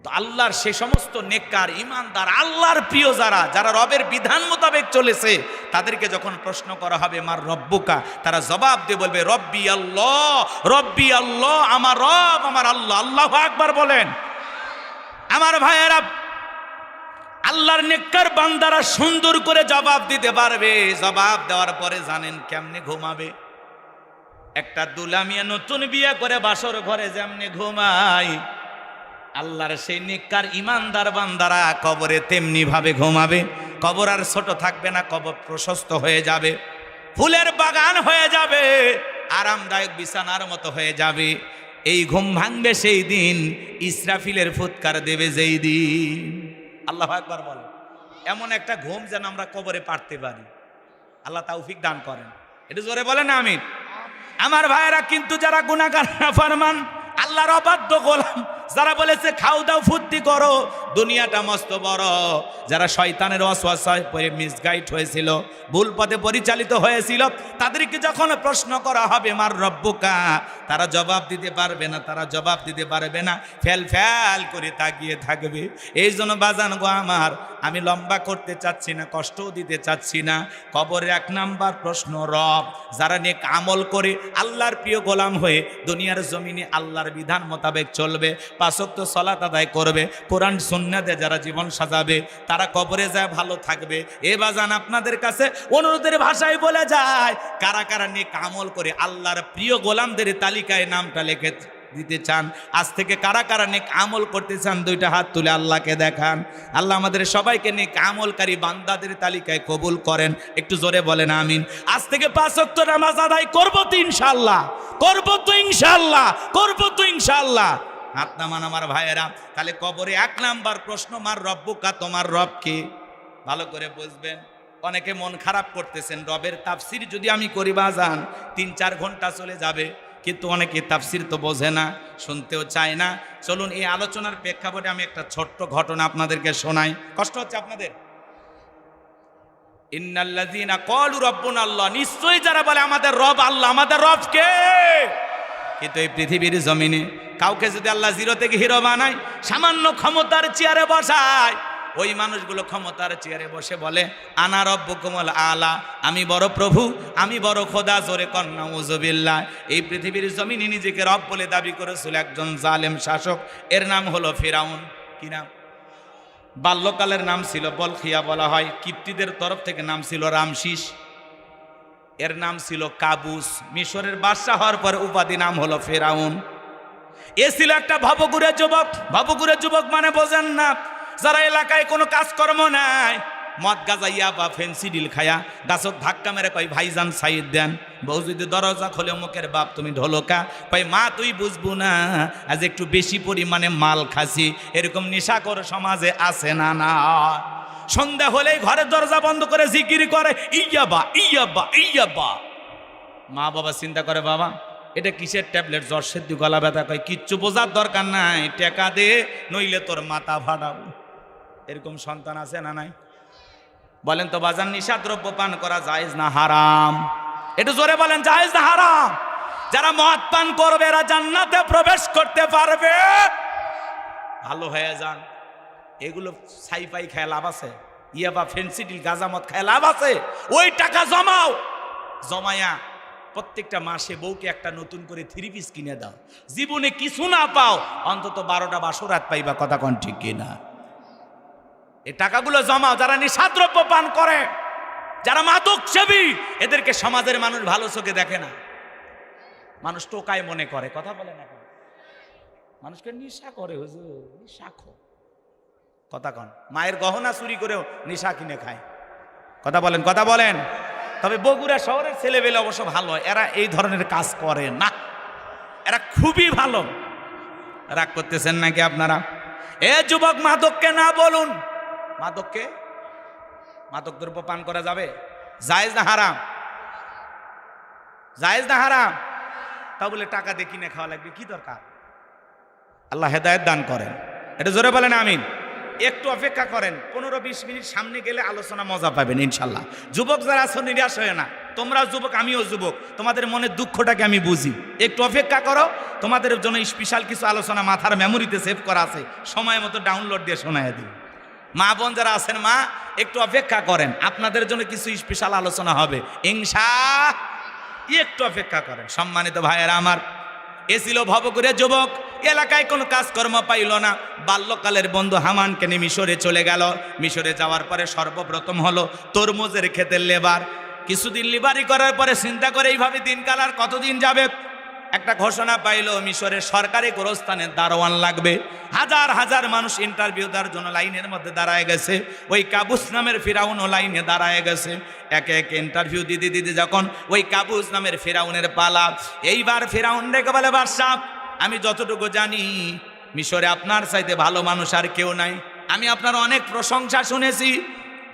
তো আল্লাহর সে সমস্ত নেককার ইমানদার আল্লাহর প্রিয় যারা রবের বিধান মোতাবেক চলেছে, তাদেরকে যখন প্রশ্ন করা হবে মার রব্বুকা, তারা জবাব দিয়ে বলবে রব্বি আল্লাহ, রব্বি আল্লাহ, আমার রব আমার আল্লাহ। আল্লাহু আকবার বলেন। আমার ভাইয়েরা, আল্লাহর নেককার বান্দারা সুন্দর করে জবাব দিতে পারবে। জবাব দেওয়ার পরে জানেন কেমনে ঘুমাবে? একটা দুলামিয়া নতুন বিয়ে করে বাসর ঘরে যেমনে ঘুমায়, আল্লাহর সেই নেককার ইমানদার বান্দারা কবরে তেমনি ভাবে ঘুমাবে। কবর আর ছোট থাকবে না, কবর প্রশস্ত হয়ে যাবে, ফুলের বাগান হয়ে যাবে, আরামদায়ক বিছানার মতো হয়ে যাবে। এই ঘুম ভাঙবে সেই দিন, ইসরাফিলের ফুৎকার দেবে যেই দিন। আল্লাহু আকবার বলেন। এমন একটা ঘুম যেন আমরা কবরে পারতে পারি, আল্লাহ তৌফিক দান করেন। এটা জোরে বলেন আমিন। আমার ভাইয়েরা, কিন্তু যারা গুনাহগার নাফরমান আল্লাহর অবাধ্য গোলাম, যারা বলেছে খাও দাও ফুর্তি করো, দুনিয়াটা মস্ত বড়, যারা শয়তানের ওয়াসওয়াসায় পড়ে মিসগাইড হয়েছিল, ভুল পথে পরিচালিত হয়েছিল, তাদেরকে যখন প্রশ্ন করা হবে মার রব্বুকা, তারা জবাব দিতে পারবে না, তারা জবাব দিতে পারবে না, ফেল ফেল করে তাকিয়ে থাকবে। এই জন্য বাজান গো আমার, আমি লম্বা করতে চাচ্ছি না, কষ্টও দিতে চাচ্ছি না। কবরের 1 নাম্বার প্রশ্ন রব। যারা নেক আমল করে আল্লাহর প্রিয় গোলাম হয়ে দুনিয়ার জমিনে আল্লাহর বিধান মোতাবেক চলবে, 5 ওয়াক্ত সালাত আদায় করবে, কোরআন সুন্নাতে যারা জীবন সাজাবে, তারা কবরে যায় ভালো থাকবে। এ বাজান আপনাদের কাছে অনুরোধের ভাষায় বলে যায়, কারা কারা নেক আমল করে আল্লাহর প্রিয় গোলামদের তালিকায় নামটা লিখে দিতে চান? আজ থেকে কারা কারা নেক আমল করতে চান? 2টা হাত তুলে আল্লাহকে দেখান। আল্লাহ আমাদের সবাইকে নেক আমলকারী বান্দাদের তালিকায় কবুল করেন। একটু জোরে বলেন আমিন। আজ থেকে 5 ওয়াক্ত নামাজ আদায় করব তো ইনশাআল্লাহ, করব তো ইনশাআল্লাহ, করব তো ইনশাআল্লাহ। হাত নামান আমার ভাইয়েরা। তাহলে কবরে 1 নাম্বার প্রশ্ন, মার রব্বুকা, তোমার রব কে? ভালো করে বুঝবেন। অনেকে মন খারাপ করতেছেন, রবের তাফসির যদি আমি করি বাজান 3-4 ঘন্টা চলে যাবে, কিন্তু অনেকে তাফসির তো বোঝে না, শুনতেও চায় না। চলুন এই আলোচনার প্রেক্ষাপটে আমি একটা ছোট্ট ঘটনা আপনাদেরকে শোনাই। কষ্ট হচ্ছে আপনাদের? ইন্নাল্লাযীনা ক্বালু রাব্বুনা আল্লাহ, নিশ্চয়ই যারা বলে আমাদের রব আল্লাহ, আমাদের রব কে? কিন্তু এই পৃথিবীর জমিনে কাউকে যদি আল্লাহ 0 থেকে হিরো বানায়, সামান্য ক্ষমতার চেয়ারে বসায়, ওই মানুষগুলো ক্ষমতার চেয়ারে বসে বলে আনা রব্বুকুমুল আলা, আমি বড় প্রভু, আমি বড় খোদা। জোরে কর নাউযুবিল্লাহ। এই পৃথিবীর জমিনে নিজেকে রব বলে দাবি করেছিল একজন জালেম শাসক, এর নাম হলো ফিরাউন। কি নাম? বাল্যকালের নাম ছিল বলখিয়া বলা হয়, কিপ্তিদের তরফ থেকে নাম ছিল রামশিস, এর নাম ছিল কাবুস। মিশরের বাদশা হওয়ার পরে উপাধি নাম হলো ফেরাউন। এ ছিল একটা ভবঘুরে যুবক। ভবঘুরে যুবক মানে বোঝেন না, যারা এলাকায় কোনো কাজকর্ম নাই, মদ গাজাইয়া বা ফেন্সিডিল খায়া গাছত ধাক্কা মেরে কয় ভাইজান সাইড দেন। বউ যদি দরজা খোলে মুখের বাপ তুমি ঢোলকা, কয় মা তুই বুঝবো না, আজ একটু বেশি পরিমাণে মাল খাসি। এরকম নেশাখোর সমাজে আছে না? না। সন্ধ্যা হলেই ঘরের দরজা বন্ধ করে জিকির করে ইয়াবা ইয়াবা ইয়াবা। মা বাবা চিন্তা করে বাবা এটা কিসের ট্যাবলেট, জ্বর সেদ্ধি, গলা ব্যথা। কয় কিচ্ছু বোঝার দরকার নাই, টাকা দে নইলে তোর মাথা ফাটাবো। এরকম সন্তান আছে না নাই? বলেন তো বাজান, নিশা দ্রব্য পান করা জায়েজ না হারাম? একটু জোরে বলেন, জায়েজ না হারাম? যারা মদ পান করবে এরা জান্নাতে প্রবেশ করতে পারবে। ভালো হয়ে যান। এগুলো সাইফাই খেয়ে লাভ আছে? ইয়াবা ফেন্সিডিল গাঁজা মদ খেয়ে লাভ আছে? ওই টাকা জমাও, জমায়া প্রত্যেকটা মাসে বউকে একটা নতুন করে 3 পিস কিনে দাও। জীবনে কিছু না পাও, অন্তত 12টা বাসরাত পাইবা। কথা কোন ঠিক কিনা? এই টাকাগুলো জমাও। যারা নিশাদ্রব্য পান করে, যারা মাদক সেবী, এদেরকে সমাজের মানুষ ভালো চোখে দেখে না, মানুষ টোকায় মনে করে। কথা বলে না, মানুষকে নিশা করে, হুজুর নিশা খো। কথা কন, মায়ের গহনা চুরি করেও নিশা কিনে খায়। কথা বলেন, কথা বলেন। তবে বগুড়া শহরের ছেলেবেলে অবশ্য ভালো, এরা এই ধরনের কাজ করে না, এরা খুবই ভালো। রাগ করতেছেন নাকি আপনারা? এ যুবক, মাদককে না বলুন। মাদককে, মাদক দ্রব্য পান করা যাবে? জায়েজ না হারাম? জায়েজ না হারাম? তা বলে টাকা দিয়ে কিনে খাওয়া লাগবে, কি দরকার? আল্লাহ হেদায়েত দান করেন। এটা জোরে বলেন আমিন। একটু অপেক্ষা করেন, 15-20 মিনিট সামনে গেলে আলোচনা মজা পাবেন ইনশাল্লাহ। যুবক যারা আছো নিরাশ হয়ে না, তোমরা যুবক, আমিও যুবক, তোমাদের মনের দুঃখটাকে আমি বুঝি। একটু অপেক্ষা করো, তোমাদের জন্য স্পেশাল কিছু আলোচনা মাথার মেমোরিতে সেভ করা আছে, সময় মতো ডাউনলোড দিয়ে শোনায় দিই। মা বোন যারা আছেন, মা একটু অপেক্ষা করেন, আপনাদের জন্য কিছু স্পেশাল আলোচনা হবে ইনশাআল্লাহ। একটু অপেক্ষা করেন। সম্মানিত ভাইয়েরা আমার, এ ছিল ভবঘুরে যুবক, এলাকায় কোনো কাজকর্ম পাইল না। বাল্যকালের বন্ধু হামানকে নিয়ে মিশরে চলে গেল। মিশরে যাওয়ার পরে সর্বপ্রথম হলো তরমুজের ক্ষেতের লেবার। কিছুদিন লেবারি করার পরে চিন্তা করে এইভাবে দিনকাল আর কতদিন যাবে, একটা ঘোষণা পাইলো মিশরের সরকারি গোরস্থানের দারোয়ান লাগবে। হাজার হাজার মানুষ ইন্টারভিউ দেওয়ার জন্য লাইনের মধ্যে দাঁড়ায় গেছে। ওই কাবুস নামের ফিরাউনও লাইনে দাঁড়ায় গেছে। একে একে ইন্টারভিউ দিতে দিতে যখন ওই কাবুস নামের ফিরাউনের পালা, এইবার ফিরাউন ডেকে বলে, বাদশাহ আমি যতটুকু জানি মিশরে আপনার চাইতে ভালো মানুষ আর কেউ নাই। আমি আপনার অনেক প্রশংসা শুনেছি,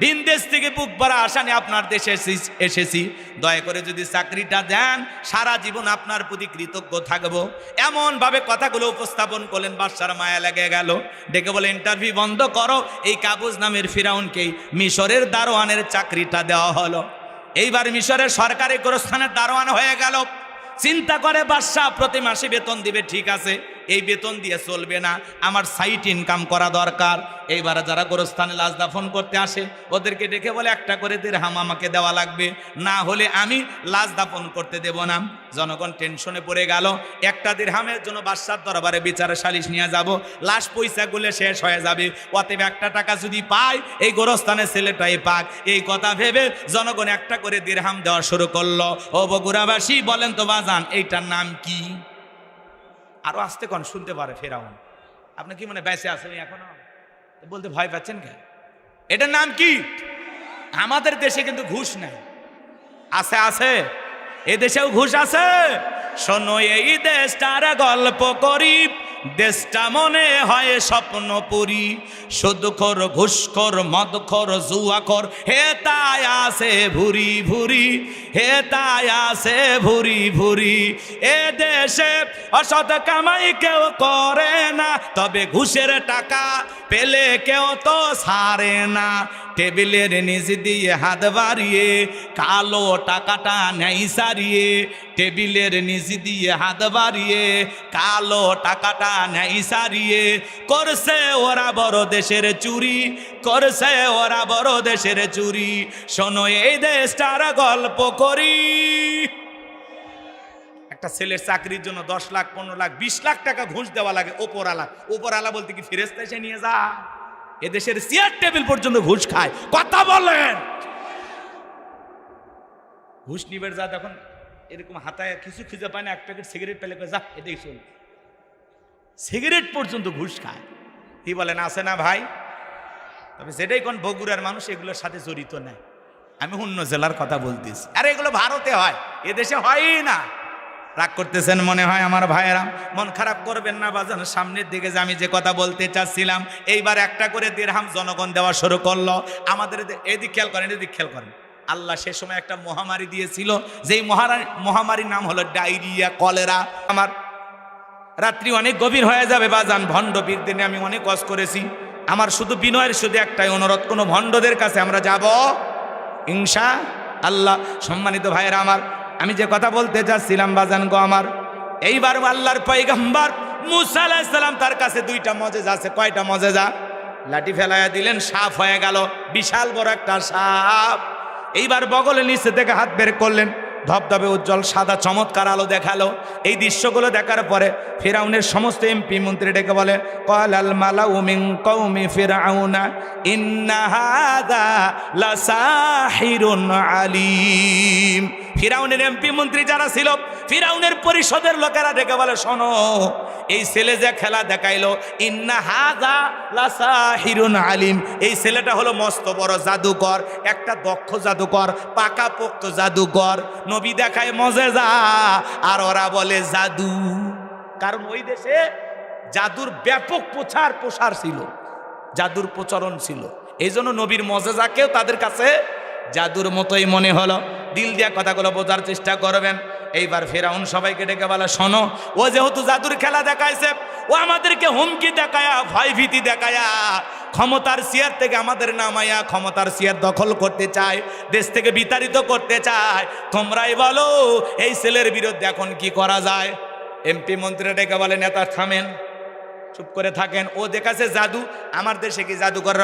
ভিন দেশ থেকে বুক ভরা আশা নিয়ে আপনার দেশে এসেছি। দয়া করে যদি চাকরিটা দেন সারা জীবন আপনার প্রতি কৃতজ্ঞ থাকবো। এমনভাবে কথাগুলো উপস্থাপন করলেন, বাদশার মায়া লেগে গেল। ডেকে বলে, ইন্টারভিউ বন্ধ করো। এই কাবুস নামের ফিরাউনকেই মিশরের দারোয়ানের চাকরিটা দেওয়া হলো। এইবার মিশরের সরকারি গোরস্থানের দারোয়ান হয়ে গেল। চিন্তা করে বাদশাহ প্রতি মাসে বেতন দিবে, ঠিক আছে, এই বেতন দিয়ে চলবে না, আমার সাইট ইনকাম করা দরকার। এইবার যারা গোরস্থানে লাশ দাফন করতে আসে ওদেরকে ডেকে বলে, একটা করে দিরহাম আমাকে দেওয়া লাগবে, না হলে আমি লাশ দাফন করতে দেব না। জনগণ টেনশনে পড়ে গেল। একটা দিরহামের জন্য বাদশার দরবারে বিচারে সালিশ নিয়ে যাব, লাশ পয়সা গুলে শেষ হয়ে যাবে। অতএব একটা টাকা যদি পাই এই গোরস্থানের ছেলেটাই পাক। এই কথা ভেবে জনগণ একটা করে দিরহাম দেওয়া শুরু করলো। ও বগুড়াবাসী বলেন তো বাজান, এইটার নাম কি? আরো আসতে কোন শুনতে পারে ফেরাউন। আপনি কি মনে বেঁচে আছেন এখনো? বলতে ভয় পাচ্ছেন কেন? এটার নাম কি? আমাদের দেশে কিন্তু ঘুষ নাই। আছে আছে, এ দেশেও ঘুষ আছে। শোনো এই দেশটার গল্প করি, দেশটা মনে হয় স্বপ্নপুরী। সুদখোর, ঘুষখোর, মদখোর, জুয়াখোর, হে তাই আছে ভুরি ভুরি, হে তাই আছে ভুরি ভুরি। এ দেশে অসৎ কামাই কেউ করে না, তবে ঘুষের টাকা পেলে কেউ তো ছাড়ে না। টেবিলের নিচ দিয়ে হাত বাড়িয়ে কালো টাকাটা নেই সারিয়ে, টেবিলের নিচ দিয়ে হাত বাড়িয়ে কালো টাকাটা নেই সারিয়ে। করছে ওরা বড় দেশের চুরি, করছে ওরা বড় দেশের চুরি। শোনো এই দেশটার গল্প করি। একটা ছেলের চাকরির জন্য 10 লাখ, 15 লাখ, 20 লাখ টাকা ঘুষ দেওয়া লাগে। ওপরালা, ওপরালা বলতে কি ফেরেশতা এসে নিয়ে যা? এদেশের চেয়ার টেবিল পর্যন্ত ঘুষ খায়। কথা বলেন, ঘুষ নিবের যা তখন এরকম হাতায় কিছু খুঁজে পায় না, এক প্যাকেট সিগারেট পেলে যা এটাই চল। সিগারেট পর্যন্ত ঘুষ খায়। কি বলেন, আছে না ভাই? তবে সেটাই কোন বগুড়ার মানুষ এগুলোর সাথে জড়িত নাই। আমি অন্য জেলার কথা বলতেছি। আরে এগুলো ভারতে হয়, এদেশে হয়ই না। রাগ করতেছেন মনে হয় আমার ভাইয়েরা, মন খারাপ করবেন না বাজান। সামনের দিকে যে আমি যে কথা বলতে চাচ্ছিলাম, এইবার একটা করে দিরহাম জনগণ দেওয়া শুরু করলো। আমাদের এদিক খেয়াল করেন, এদিক খেয়াল করেন। আল্লাহ সে সময় একটা মহামারী দিয়েছিল, যেই মহামারীর নাম হলো ডায়রিয়া, কলেরা। আমার রাত্রি অনেক গভীর হয়ে যাবে বাজান, ভণ্ড বীরদের নিয়ে আমি অনেক কষ্ট করেছি। আমার শুধু বিনয়ের শুধু একটাই অনুরোধ, কোনো ভণ্ডদের কাছে আমরা যাব ইনশাআল্লাহ। সম্মানিত ভাইয়েরা আমার, আমি যে কথা বলতে চাচ্ছিলাম বাজান গো আমার, এইবার আল্লাহর পয়গম্বর মুসা আলাইহিস সালাম তার কাছে 2টা মজেজা আছে। কয়টা মজেজা? লাঠি ফেলাইয়া দিলেন, সাপ হয়ে গেল, বিশাল বড় একটা সাপ। এইবার বগলের নিচে থেকে হাত বের করলেন, ধবধবে উজ্জ্বল সাদা চমৎকার আলো দেখালো। এই দৃশ্যগুলো দেখার পরে ফিরাউনের সমস্ত এমপি মন্ত্রী ডেকে বলে, ক্বালাল মালাউ মিন কওমি ফিরআউনা ইন্না হাযা লাসাহিরুন আলীম। ফিরাউনের এমপি মন্ত্রী যারা ছিল, ফিরাউনের পরিষদের লোকেরা ডেকে বলে, শোনো এই ছেলে যে খেলা দেখাইলো, ইন্না হাযা লাসাহিরুন আলীম, এই ছেলেটা হলো মস্ত বড় জাদুকর, একটা দক্ষ জাদুকর, পাকাপোক্ত জাদুকর। নবী দেখায় মজেজা আর ওরা বলে জাদু। কারণ ওই দেশে জাদুর ব্যাপক প্রসার ছিল, জাদুর প্রচলন ছিল। এই জন্য নবীর মজেজাকেও তাদের কাছে জাদুর মতোই মনে হলো। দিল দিয়া কথাগুলো বোঝার চেষ্টা করবেন। এইবার ফেরাউন সবাইকে ডেকে বলে, শোনো ও যেহেতু জাদুর খেলা দেখাইছে, ও আমাদেরকে হুমকি দেখায়া, ভয় ভীতি দেখায়া, ক্ষমতার চেয়ার থেকে আমাদের নামাইয়া ক্ষমতার চেয়ার দখল করতে চায়, দেশ থেকে বিতাড়িত করতে চায়। তোমরাই বলো এই ছেলের বিরুদ্ধে এখন কি করা যায়? এমপি মন্ত্রীরা ডেকে বলে, নেতা থামেন, চুপ করে থাকেন। ও দেখাছে জাদু, আমার দেশে কি জাদুকরের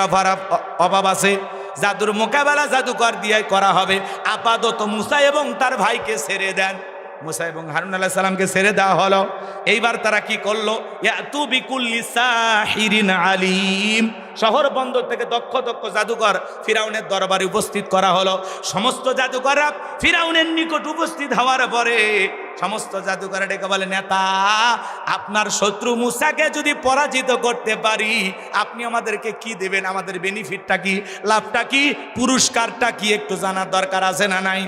অভাব আছে? জাদুর মোকাবেলা জাদুকর দিয়ে করা হবে। আপাতত মুসা এবং তার ভাইকে ছেড়ে দেন। মুসা এবং হারুন আলাইহিস সালামকে ছেড়ে দেওয়া হলো। এইবার তারা কি করলো, ইয়াতু বিকুল্লি সাহিরিন আলিম, শহর বন্দর থেকে দক্ষ দক্ষ জাদুকর ফিরাউনের দরবারে উপস্থিত করা হলো। সমস্ত জাদুকররা ফিরাউনের নিকট উপস্থিত হওয়ার পরে সমস্ত জাদুকররা ডেকে বলে, নেতা, আপনার শত্রু মুসাকে যদি পরাজিত করতে পারি আপনি আমাদেরকে কি দেবেন, আমাদের বেনিফিটটা কি, লাভটা কি, পুরস্কারটা কি একটু জানার দরকার আছে না নাই?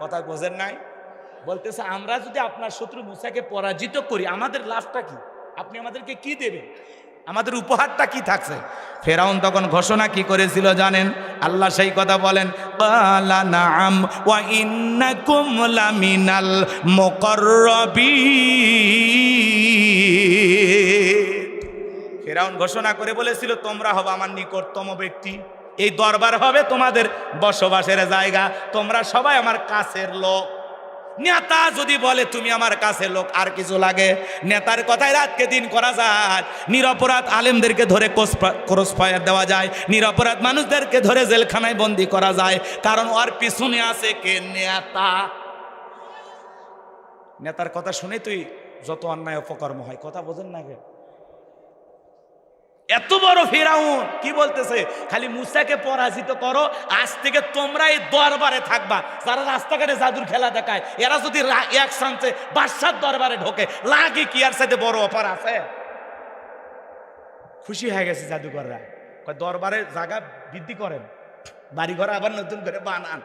কথা বোঝেন নাই? বলতেছে আমরা যদি আপনার শত্রু মুসাকে পরাজিত করি আমাদের লাভটা কি, আপনি আমাদেরকে কি দেবেন, আমাদের উপহারটা কি থাকছে? ফেরাউন তখন ঘোষণা কি করেছিল জানেন? আল্লাহ সেই কথা বলেন, ক্বালা নাআম ওয়া ইন্নাকুম লামিনাল মুকাররাবিন। ফেরাউন ঘোষণা করে বলেছিল তোমরা হবে আমার নিকটতম ব্যক্তি, এই দরবার হবে তোমাদের বসবাসের জায়গা, তোমরা সবাই আমার কাছের লোক। নেতা যদি বলে তুমি আমার কাছে লোক, আর কিছু লাগে? নেতার কথায় রাতকে দিন করা যায়, নিরপরাধ আলেমদেরকে ধরে ক্রস ফায়ার দেওয়া যায়, নিরপরাধ মানুষদেরকে ধরে জেলখানায় বন্দি করা যায়, কারণ ওর পিছনে আছে কে? নেতা। নেতার কথা শুনে তুই যত অন্যায় অপকর্ম হয়, কথা বোঝেন না? এত বড় ফিরাউন কি বলতেছে, খালি মুসাকে পরাজিত করো, আজ থেকে তোমরা এই দরবারে থাকবা। যারা রাস্তাঘাটে জাদুর খেলা দেখায় এরা যদি এক চান্সে বাদশার দরবারে ঢোকে, লাগে কি আর সাথে বড় অফার আছে? খুশি হয়ে গেছে জাদুকররা, দরবারে জায়গা বৃদ্ধি করেন, বাড়িঘর আবার নতুন করে বানান।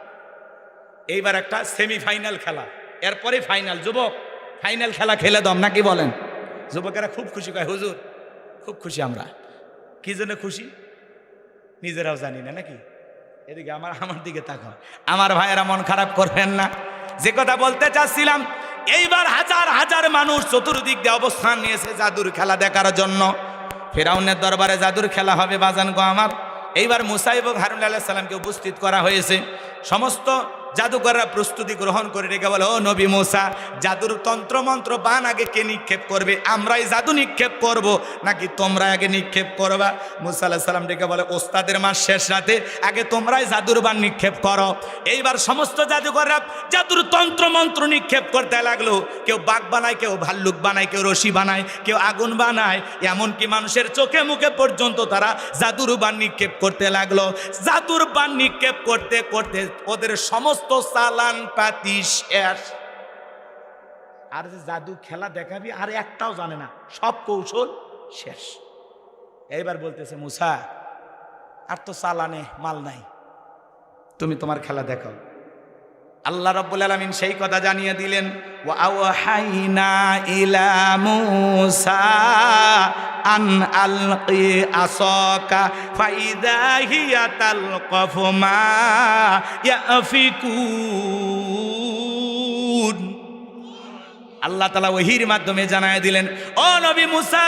এইবার একটা সেমিফাইনাল খেলা, এরপরে ফাইনাল। যুবক, ফাইনাল খেলা খেলে দম নাকি বলেন? যুবকেরা খুব খুশি, কয় হুজুর খুব খুশি। আমরা কি জন্য খুশি নিজেরাও জানি না নাকি? এদিকে আমার দিকে তাকাও, আমার ভাইয়েরা মন খারাপ করবেন না। যে কথা বলতে চাচ্ছিলাম, এইবার হাজার হাজার মানুষ চতুর্দিক দিয়ে অবস্থান নিয়েছে জাদুর খেলা দেখার জন্য। ফিরাউনের দরবারে জাদুর খেলা হবে বাজান গো আমার। এইবার মুসা এবং হারুন আলাইহিস সালামকে উপস্থিত করা হয়েছে। সমস্ত জাদুকররা প্রস্তুতি গ্রহণ করে রেখে বলে, ও নবী মুসা, জাদুর তন্ত্র মন্ত্র বান আগে কে নিক্ষেপ করবে? আমরাই জাদু নিক্ষেপ করব নাকি তোমরা আগে নিক্ষেপ করবা? মুসা আলাইহিস সালাম ডেকে বলে, ওস্তাদের মাস শেষ রাতে আগে তোমরাই জাদুর বান নিক্ষেপ করো। এইবার সমস্ত জাদুকররা জাদুর তন্ত্র মন্ত্র নিক্ষেপ করতে লাগলো। কেউ বাঘ বানায়, কেউ ভাল্লুক বানায়, কেউ রশি বানায়, কেউ আগুন বানায়, এমনকি মানুষের চোখে মুখে পর্যন্ত তারা জাদুর বান নিক্ষেপ করতে লাগলো। জাদুর বান নিক্ষেপ করতে করতে ওদের সমস্ত চালান পাতি শেষ। আর যে জাদু খেলা দেখাবি আর একটাও জানে না, সব কৌশল শেষ। এইবার বলতেছে, মুসা আর তো চালানে মাল নাই, তুমি তোমার খেলা দেখাও। আল্লাহ রাব্বুল আলামিন সেই কথা জানিয়ে দিলেন, ওয়া আওহাইনা ইলা মুসা আন আলকি আসাকা ফাইদা হিয়া তালকাফু মা ইয়াফিকুন। আল্লাহ তাআলা ওহীর মাধ্যমে জানায় দিলেন, ও নবী মুসা,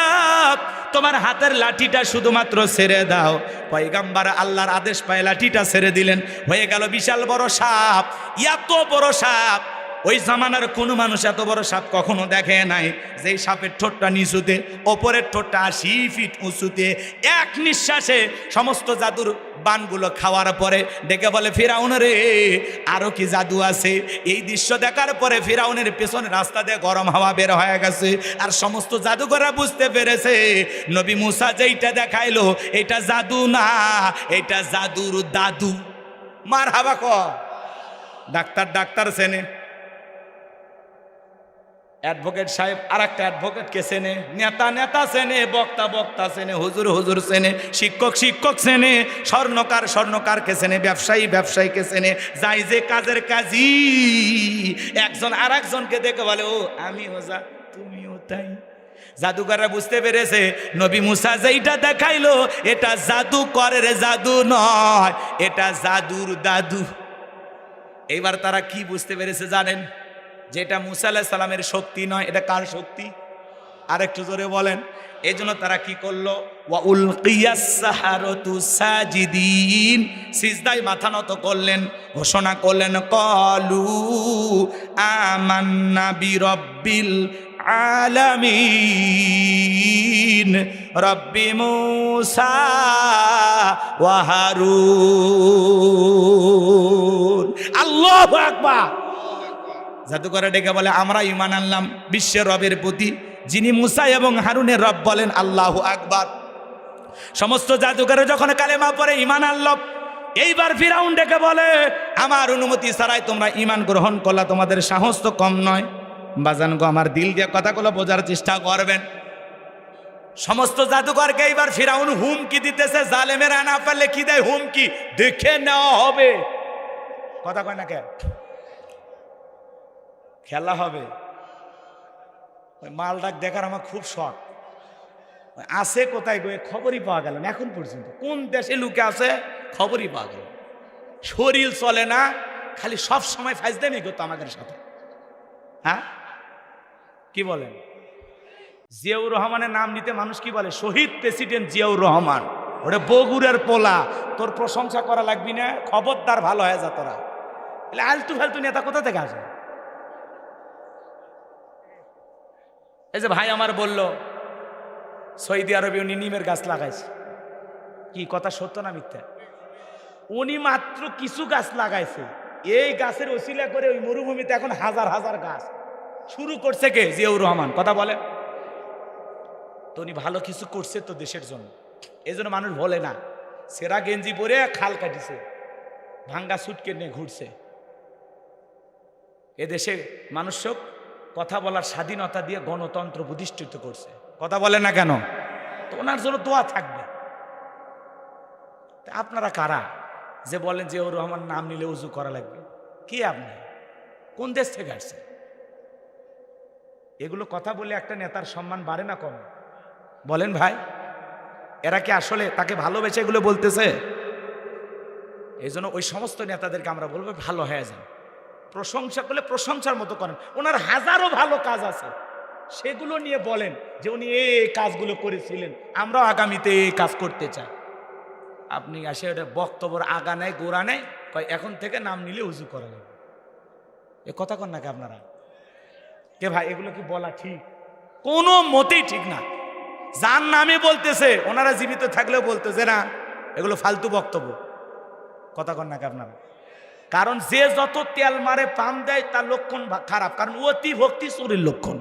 তোমার হাতের লাঠিটা শুধুমাত্র ছেড়ে দাও। পয়গম্বর আল্লাহর আদেশ পায় লাঠিটা ছেড়ে দিলেন, হয়ে গেল বিশাল বড় সাপ। এত বড় সাপ ওই জামানার কোনো মানুষ এত বড় সাপ কখনো দেখে নাই। যেই সাপের ঠোঁটটা নিচুতে, ওপরের ঠোঁটটা 80 ফিট উঁচুতে, এক নিঃশ্বাসে সমস্ত জাদুর বানগুলো খাওয়ার পরে ডেকে বলে, ফিরাউন রে, আরো কি জাদু আছে? এই দৃশ্য দেখার পরে ফিরাউনের পেছনে রাস্তা দিয়ে গরম হাওয়া বের হয়ে গেছে। আর সমস্ত জাদুকররা বুঝতে পেরেছে নবী মুসা যেইটা দেখাইলো এটা জাদু না, এটা জাদুর দাদু। মার হাবা ক। ডাক্তার চেনে, অ্যাডভোকেট সাহেব আর একটা অ্যাডভোকেটকে চেনে, নেতা চেনে, বক্তা চেনে, হুজুর চেনে, শিক্ষক চেনে, স্বর্ণকারকে চেনে, ব্যবসায়ীকে চেনে, যাই যে কাজের কাজী। একজন আর একজনকে দেখে বলে, ও আমিও যা, তুমিও তাই। জাদুকররা বুঝতে পেরেছে নবী মুসা যেইটা দেখাইলো এটা জাদু করে রে, জাদু নয়, এটা জাদুর দাদু। এইবার তারা কি বুঝতে পেরেছে জানেন? যেটা মুসা আলাইহিস সালামের শক্তি নয়, এটা কার শক্তি? আর একটু জোরে বলেন। এই জন্য তারা কি করলো? ওয়া উলকিয়াস সাহারাতু সাজিদিন, সিজদায় মাথা নত করলেন, ঘোষণা করলেন, ক্বালু আমান্না বিরাব্বিল আলামিন রব্বি মুসা ওয়া হারুন। আল্লাহু আকবার। জাদুকরে ডেকে বলে আমরা ঈমান আনলাম বিশ্বের রবের প্রতি, যিনি মুসা এবং হারুনের রব, বলেন আল্লাহু আকবার। সমস্ত জাদুকরে যখন কালেমা পড়ে ঈমান আনল, এইবার ফিরাউন ডেকে বলে আমার অনুমতি ছাড়াই তোমরা ঈমান গ্রহণ করলা, তোমাদের সাহস তো কম নয়। বাজান গো, আমার দিল দিয়ে কথাগুলো বোঝার চেষ্টা করবেন। সমস্ত জাদুকরকে এইবার ফিরাউন হুমকি দিতেছে, জালেমেরা না পারলে কি দেয় হুমকি, দেখে নেওয়া হবে। কথা কয় না কে, খেলা হবে। ওই মাল ডাক দেখার আমার খুব শখ। আছে কোথায় গো, খবরই পাওয়া গেল না এখন পর্যন্ত। কোন দেশে লুকে আছে খবরই পাওয়া গেল। শরীর চলে না, খালি সব সময় ফাইজদামি করতো আমাদের সাথে। হ্যাঁ কি বলেন? জিয়াউর রহমানের নাম নিতে মানুষ কি বলে? শহীদ প্রেসিডেন্ট জিয়াউর রহমান। ওটা বগুড়ের পোলা, তোর প্রশংসা করা লাগবি না, খবরদার, ভালো হয়ে যা তোরা। আলতু ফালতু নেতা কোথা থেকে আসে? এই যে ভাই আমার বলল সৌদি আরবে উনি নিমের গাছ লাগাইছে, কি কথা সত্য না মিথ্যা? উনি মাত্র কিছু গাছ লাগাইছে, এই গাছের ওসিলা করে ওই মরুভূমিতে এখন হাজার হাজার গাছ শুরু করছে কে? জিয়াউর রহমান। কথা বলে তো উনি ভালো কিছু করছে তো দেশের জন্য, এই জন্য মানুষ বলে না। সেরা গেঞ্জি পরে খাল কাটিছে, ভাঙ্গা সুটকে নিয়ে ঘুরছে। এদেশে মানুষ কথা বলার স্বাধীনতা দিয়ে গণতন্ত্র প্রতিষ্ঠিত করছে। কথা বলে না কেন? তো ওনার জন্য দোয়া থাকবে। আপনারা কারা যে বলেন যে ওর রহমান নাম নিলে উজু করা লাগবে? কি আপনি কোন দেশ থেকে আসছেন? এগুলো কথা বলে একটা নেতার সম্মান বাড়ে না কমে? বলেন ভাই, এরা কি আসলে তাকে ভালোবেসে এগুলো বলতেছে? এই জন্য ওই সমস্ত নেতাদেরকে আমরা বলবো ভালো হয়ে যান, প্রশংসা করলে প্রশংসার মতো করেন। ওনার হাজারো ভালো কাজ আছে, সেগুলো নিয়ে বলেন যে উনি এই কাজগুলো করেছিলেন, আমরাও আগামীতে এই কাজ করতে চাই। আপনি আসে ওটা বক্তব্যের আগা নেয় গোড়া নেয়, কয় এখন থেকে নাম নিলে উজু করা লাগবে। এ কথা কন নাকি আপনারা? কে ভাই এগুলো কি বলা ঠিক? কোনো মতেই ঠিক না। যার নামে বলতেছে ওনারা জীবিত থাকলেও বলতেছে না, এগুলো ফালতু বক্তব্য। কথা কন নাকি আপনারা? কারণ যে যত তেল মারে পাম দেয় তার লক্ষণ খারাপ, কারণ অতি ভক্তি চুরির লক্ষণ।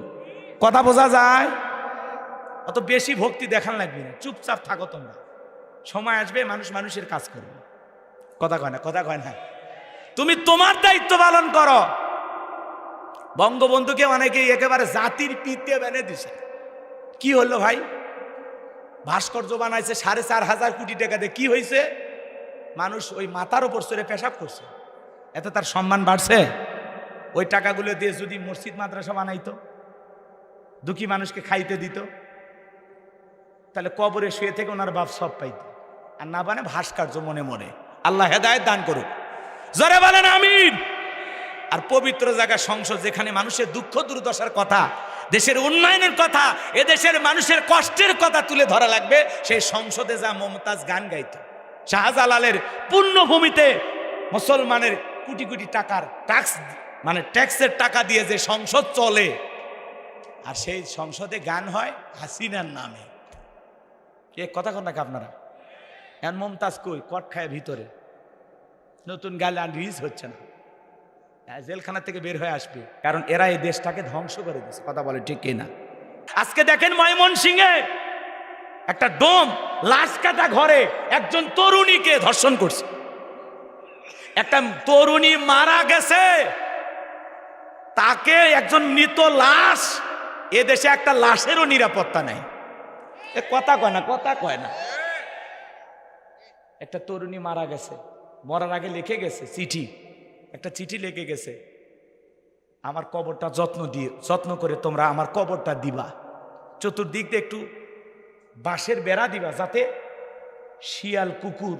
কথা বোঝা যায়? অত বেশি ভক্তি দেখান লাগবে না, চুপচাপ থাকো তোমরা। সময় আসবে মানুষ মানুষের কাজ করবে। কথা কয় না? কথা কয় না? তুমি তোমার দায়িত্ব পালন করো। বঙ্গবন্ধুকে অনেকে একেবারে জাতির পিতে বেঁধে দিছে। কি হলো ভাই? ভাস্কর্য বানাইছে 4,500 কোটি টাকা দিয়ে, কি হয়েছে? মানুষ ওই মাথার উপর চড়ে পেশাব করছে, এতে তার সম্মান বাড়ছে? ওই টাকাগুলো দিয়ে যদি মসজিদ মাদ্রাসা বানাইতো, দুঃখী মানুষকে খাইতে দিত, তাহলে কবরে শুয়ে থেকে ওনার বাপ সব পাইত। আর না বানে ভাস্কর্য মনে মনে। আল্লাহ হেদায়েত দান করুক, জোরে বলেন আমিন। আর পবিত্র জায়গা সংসদ, যেখানে মানুষের দুঃখ দুর্দশার কথা, দেশের উন্নয়নের কথা, এদেশের মানুষের কষ্টের কথা তুলে ধরা লাগবে, সেই সংসদে যা মমতাজ গান গাইত। শাহজালালের পুণ্যভূমিতে মুসলমানের কোটি কোটি টাকার ট্যাক্সের টাকা দিয়ে যে সংসদ চলে, আর সেই সংসদে গান হয় হাসিনার নামে। এ কথা কন নাকি আপনারা? এখন মমতাজ কই? কট খায় ভিতরে, নতুন গালে আর রিলিজ হচ্ছে না, জেলখানা থেকে বের হয়ে আসবে, কারণ এরা এই দেশটাকে ধ্বংস করে দিচ্ছে। কথা বলে ঠিক কিনা? আজকে দেখেন ময়মনসিংহে একটা ডোম, লাশ কাটা ঘরে একজন তরুণীকে ধর্ষণ করছে। একটা তরুণী মারা গেছে, তাকে একজন মৃত লাশ, এদেশে একটা লাশেরও নিরাপত্তা নেই। এ কথা কয় না? কথা কয় না? একটা তরুণী মারা গেছে, মরার আগে লিখে গেছে চিঠি, একটা চিঠি লিখে গেছে, আমার কবরটা যত্ন করে তোমরা আমার কবরটা দিবা, চতুর্দিক দিয়ে একটু বাঁশের বেড়া দিবা, যাতে শিয়াল কুকুর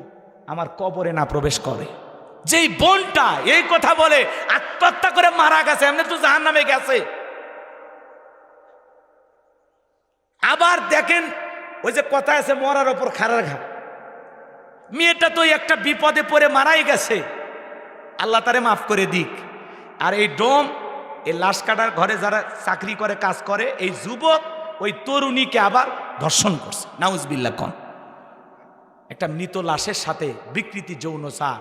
আমার কবরে না প্রবেশ করে। যেই বোনটা এই কথা বলে আত্মহত্যা করে মারা গেছে, এমনি তো জাহান্নামে গেছে। আবার দেখেন ওই যে কথা আছে, মরার ওপর খাড়ার ঘা। মেয়েটা তো একটা বিপদে পড়ে মারাই গেছে, আল্লাহ তারে মাফ করে দিক। আর এই ডোম, এই লাশ কাটার ঘরে যারা চাকরি করে, কাজ করে, এই যুবক ওই তরুণীকে আবার ধর্ষণ করছে। নাউজুবিল্লাহ কোন? একটা মৃত লাশের সাথে বিকৃতি যৌনচার।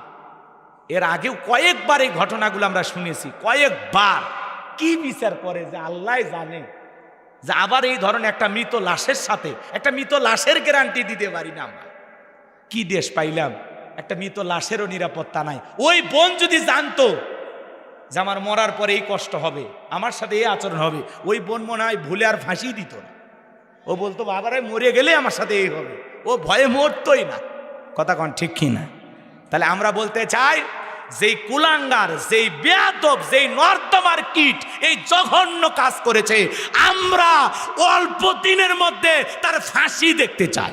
এর আগেও কয়েকবার এই ঘটনাগুলো আমরা শুনেছি, কয়েকবার। কি বিচার করে যে আল্লাহ জানে, যে আবার এই ধরনের একটা মৃত লাশের সাথে একটা মৃত লাশের গ্যারান্টি দিতে পারি না আমরা। কি দেশ পাইলাম, একটা মৃত লাশেরও নিরাপত্তা নাই। ওই বোন যদি জানতো যে আমার মরার পরে এই কষ্ট হবে, আমার সাথে এই আচরণ হবে, ওই বোন মনে হয় ভুলে আর ফাঁসি দিত না। ও বলতো বাবারে মরে গেলে আমার সাথে এই হবে, ও ভয়ে মরতই না। কথা কন ঠিক কি না? তাহলে আমরা বলতে চাই, যেই কুলাঙ্গার, যেই বেয়াদব, যেই নর্দমার কীট এই জঘন্য কাজ করেছে, আমরা অল্প দিনের মধ্যে তার ফাঁসি দেখতে চাই।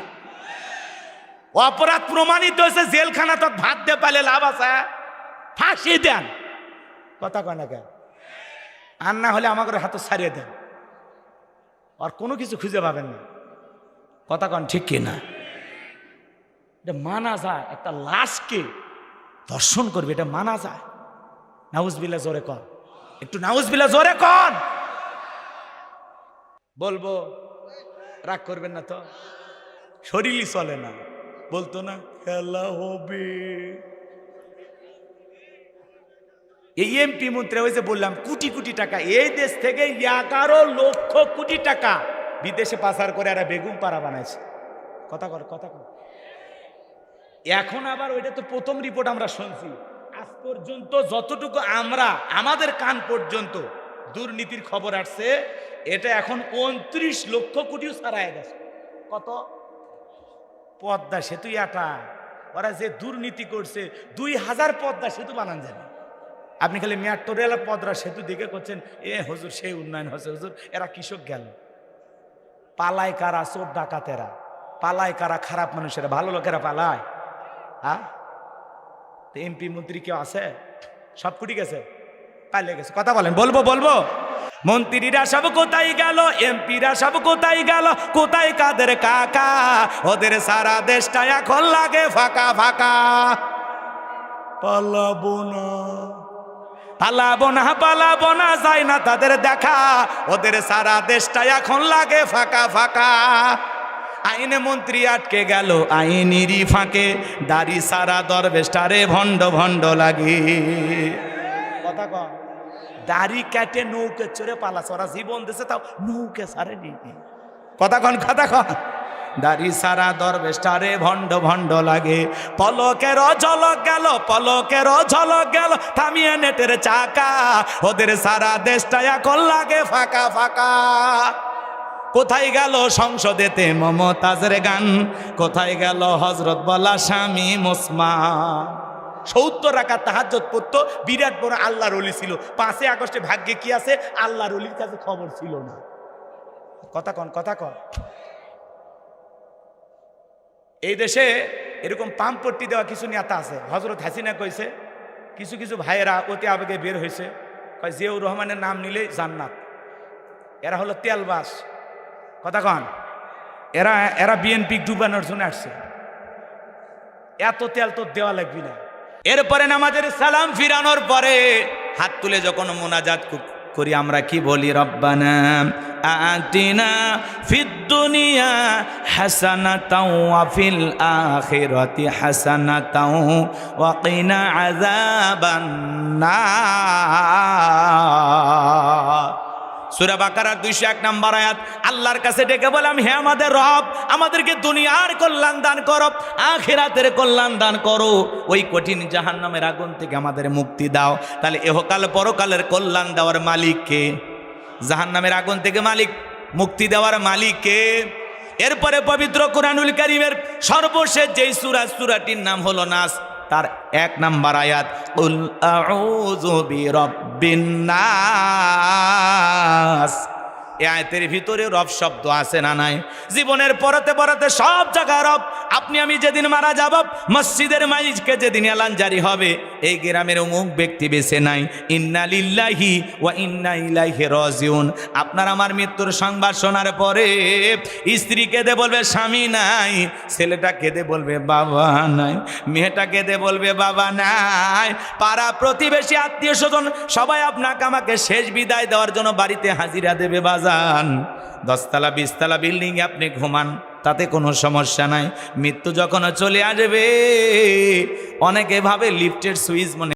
অপরাধ প্রমাণিত হয়েছে, জেলখানা তো ভাত দিয়ে পালে লাভ আছে, ফাঁসি দেন। কথা কয় না কেন? আর না হলে আমাকে হাত ছাড়িয়ে দেন, আর কোনো কিছু খুঁজে পাবেন না। কথা কন ঠিক কি না? এটা মানা যায়? একটা লাশকে ধর্ষণ করবে, এটা মানা যায়? নাউজুবিল্লাহ জোরে কন, একটু নাউজুবিল্লাহ জোরে কন। বলবো, রাগ করবেন না তো? শরীরই চলে না, বলতো না খেলা হবে। এই এমপি মন্ত্রী হয়েছে বললাম কোটি কোটি টাকা, এই দেশ থেকে 11 লক্ষ কোটি টাকা বিদেশে পাচার করে এরা বেগুন পাড়া বানাইছে। কথা কর, কথা কর। এখন আবার ওইটা তো প্রথম রিপোর্ট আমরা শুনছি। আজ পর্যন্ত যতটুকু আমরা, আমাদের কান পর্যন্ত দুর্নীতির খবর আসছে, এটা এখন 29 লক্ষ কোটিও ছাড়াই গেছে। কত? পদ্মা সেতু এটা, ওরা যে দুর্নীতি করছে 2000 পদ্মা সেতু বানান যাবে। আপনি খালি মেট্রো রেল পদ্মা সেতু দিকে করছেন, এ হুজুর সেই উন্নয়ন হচ্ছে। হুজুর এরা কৃষক গেল, পালায় কারা? চোর ডাকাতেরা পালায়, কারা? খারাপ মানুষেরা, ভালো লোকেরা পালায়। হ্যাঁ, এমপি মন্ত্রী কেউ আছে? সব কুটি গেছে, পালিয়ে গেছে। কথা বলেন, বলবো বলবো। মন্ত্রীরা সব কোথায় গেল, এমপিরা সব কোথায় গেল, কোথায় কাদের কাকা? ওদের সারা দেশটা এখন লাগে ফাঁকা ফাঁকা। পালাবো না, পালাবো না, পালাবো না, যায় না তাদের দেখা, ওদের সারা দেশটা এখন লাগে ফাঁকা ফাঁকা। আইনে মন্ত্রী আটকে গেল আইনেরই ফাঁকে, দাড়ি সারা দরবেশটারে ভণ্ড ভণ্ড লাগে। কথা কন, দাড়ি কেটে নৌকে চড়ে পালাছে, ওরা জীবন দিছে তাও নৌকে সারেনি। কথা কন, কথা কন। দাড়ি সারা দরবেশটারে ভণ্ড ভণ্ড লাগে। পলকের ঝলক গেল, পলকের ঝলক গেল, থামিয়ে নেটের চাকা, ওদের সারা দেশটা এখন লাগে ফাঁকা ফাঁকা। কোথায় গেল সংসদেতে মমতাজের গান, কোথায় গেল হজরত বলা স্বামী মুসমান? 70 রাকাত তাহাজ্জুদ পড়তো, বিরাট বড় আল্লাহর ওলি ছিল। 5 আগস্টে ভাগ্যে কি আছে, আল্লাহর ওলির কাছে খবর ছিল না। কথা কন, কথা কন। এই দেশে এরকম পাম্পট্টি দেওয়া কিছু নেতা আছে। হজরত হাসিনা কইছে, কিছু কিছু ভাইয়েরা অতি আবেগে বের হয়েছে, কয় জিয়াউর রহমানের নাম নিলে জান্নাত। এরা হলো তেলবাস। কথা কন, এরা এরা বিএনপি ডুবানোর জন্য আসছে। এত তেল তো দেওয়া লাগবে না। এরপরে নামাজের সালাম ফিরানোর পরে হাত তুলে যখন মোনাজাত করি আমরা কি বলি? রব্বানা আতিনা ফিদ দুনিয়া হাসানাতাও ওয়া ফিল আখিরাতি হাসানাতাও ওয়া কিনা আযাবান নার। সূরা বাকারার 201 নম্বর আয়াত। আল্লাহর কাছে ডেকে বললাম, হে আমাদের রব, আমাদেরকে দুনিয়ার কল্যাণ দান করো, আখিরাতের কল্যাণ দান করো, ওই কঠিন জাহান্নামের আগুন থেকে আমাদের মুক্তি দাও। তাহলে ইহকাল পরকালের কল্যাণ দেওয়ার মালিক কে? জাহান্নামের আগুন থেকে মালিক, মুক্তি দেওয়ার মালিক কে? এরপরে পবিত্র কুরআনুল কারীমের সর্বশেষ যেই সূরা, সূরাটির নাম হলো নাস, তার 1 নম্বর আয়াত, কুল আউযু বিরাব্বিন নাস। এই আয়াতের ভিতরে রব শব্দ আছে না নাই? জীবনের পরতে পরতে সব জায়গায় রব। আপনি আমি যেদিন মারা যাব, মসজিদের মাইজকে যেদিন এলান জারি হবে, এই গ্রামের অমুক ব্যক্তি বেঁচে নাই, ইন্না লিল্লাহি ওয়া ইন্না ইলাইহি রাজিউন। আপনার আমার মৃত্যুর সংবাদ শোনার পরে স্ত্রী কেঁদে বলবে স্বামী নাই, ছেলেটা কেঁদে বলবে বাবা নাই, মেয়েটা কেঁদে বলবে বাবা নাই, পাড়া প্রতিবেশী আত্মীয় স্বজন সবাই আপনাকে আমাকে শেষ বিদায় দেওয়ার জন্য বাড়িতে হাজিরা দেবে। বাজান 10 তলা 20 তলা বিল্ডিং এ আপনি ঘুমান, তাতে কোনো সমস্যা নাই। মৃত্যু যখন চলে আসবে, অনেকে ভাবে লিফটের সুইচ মনে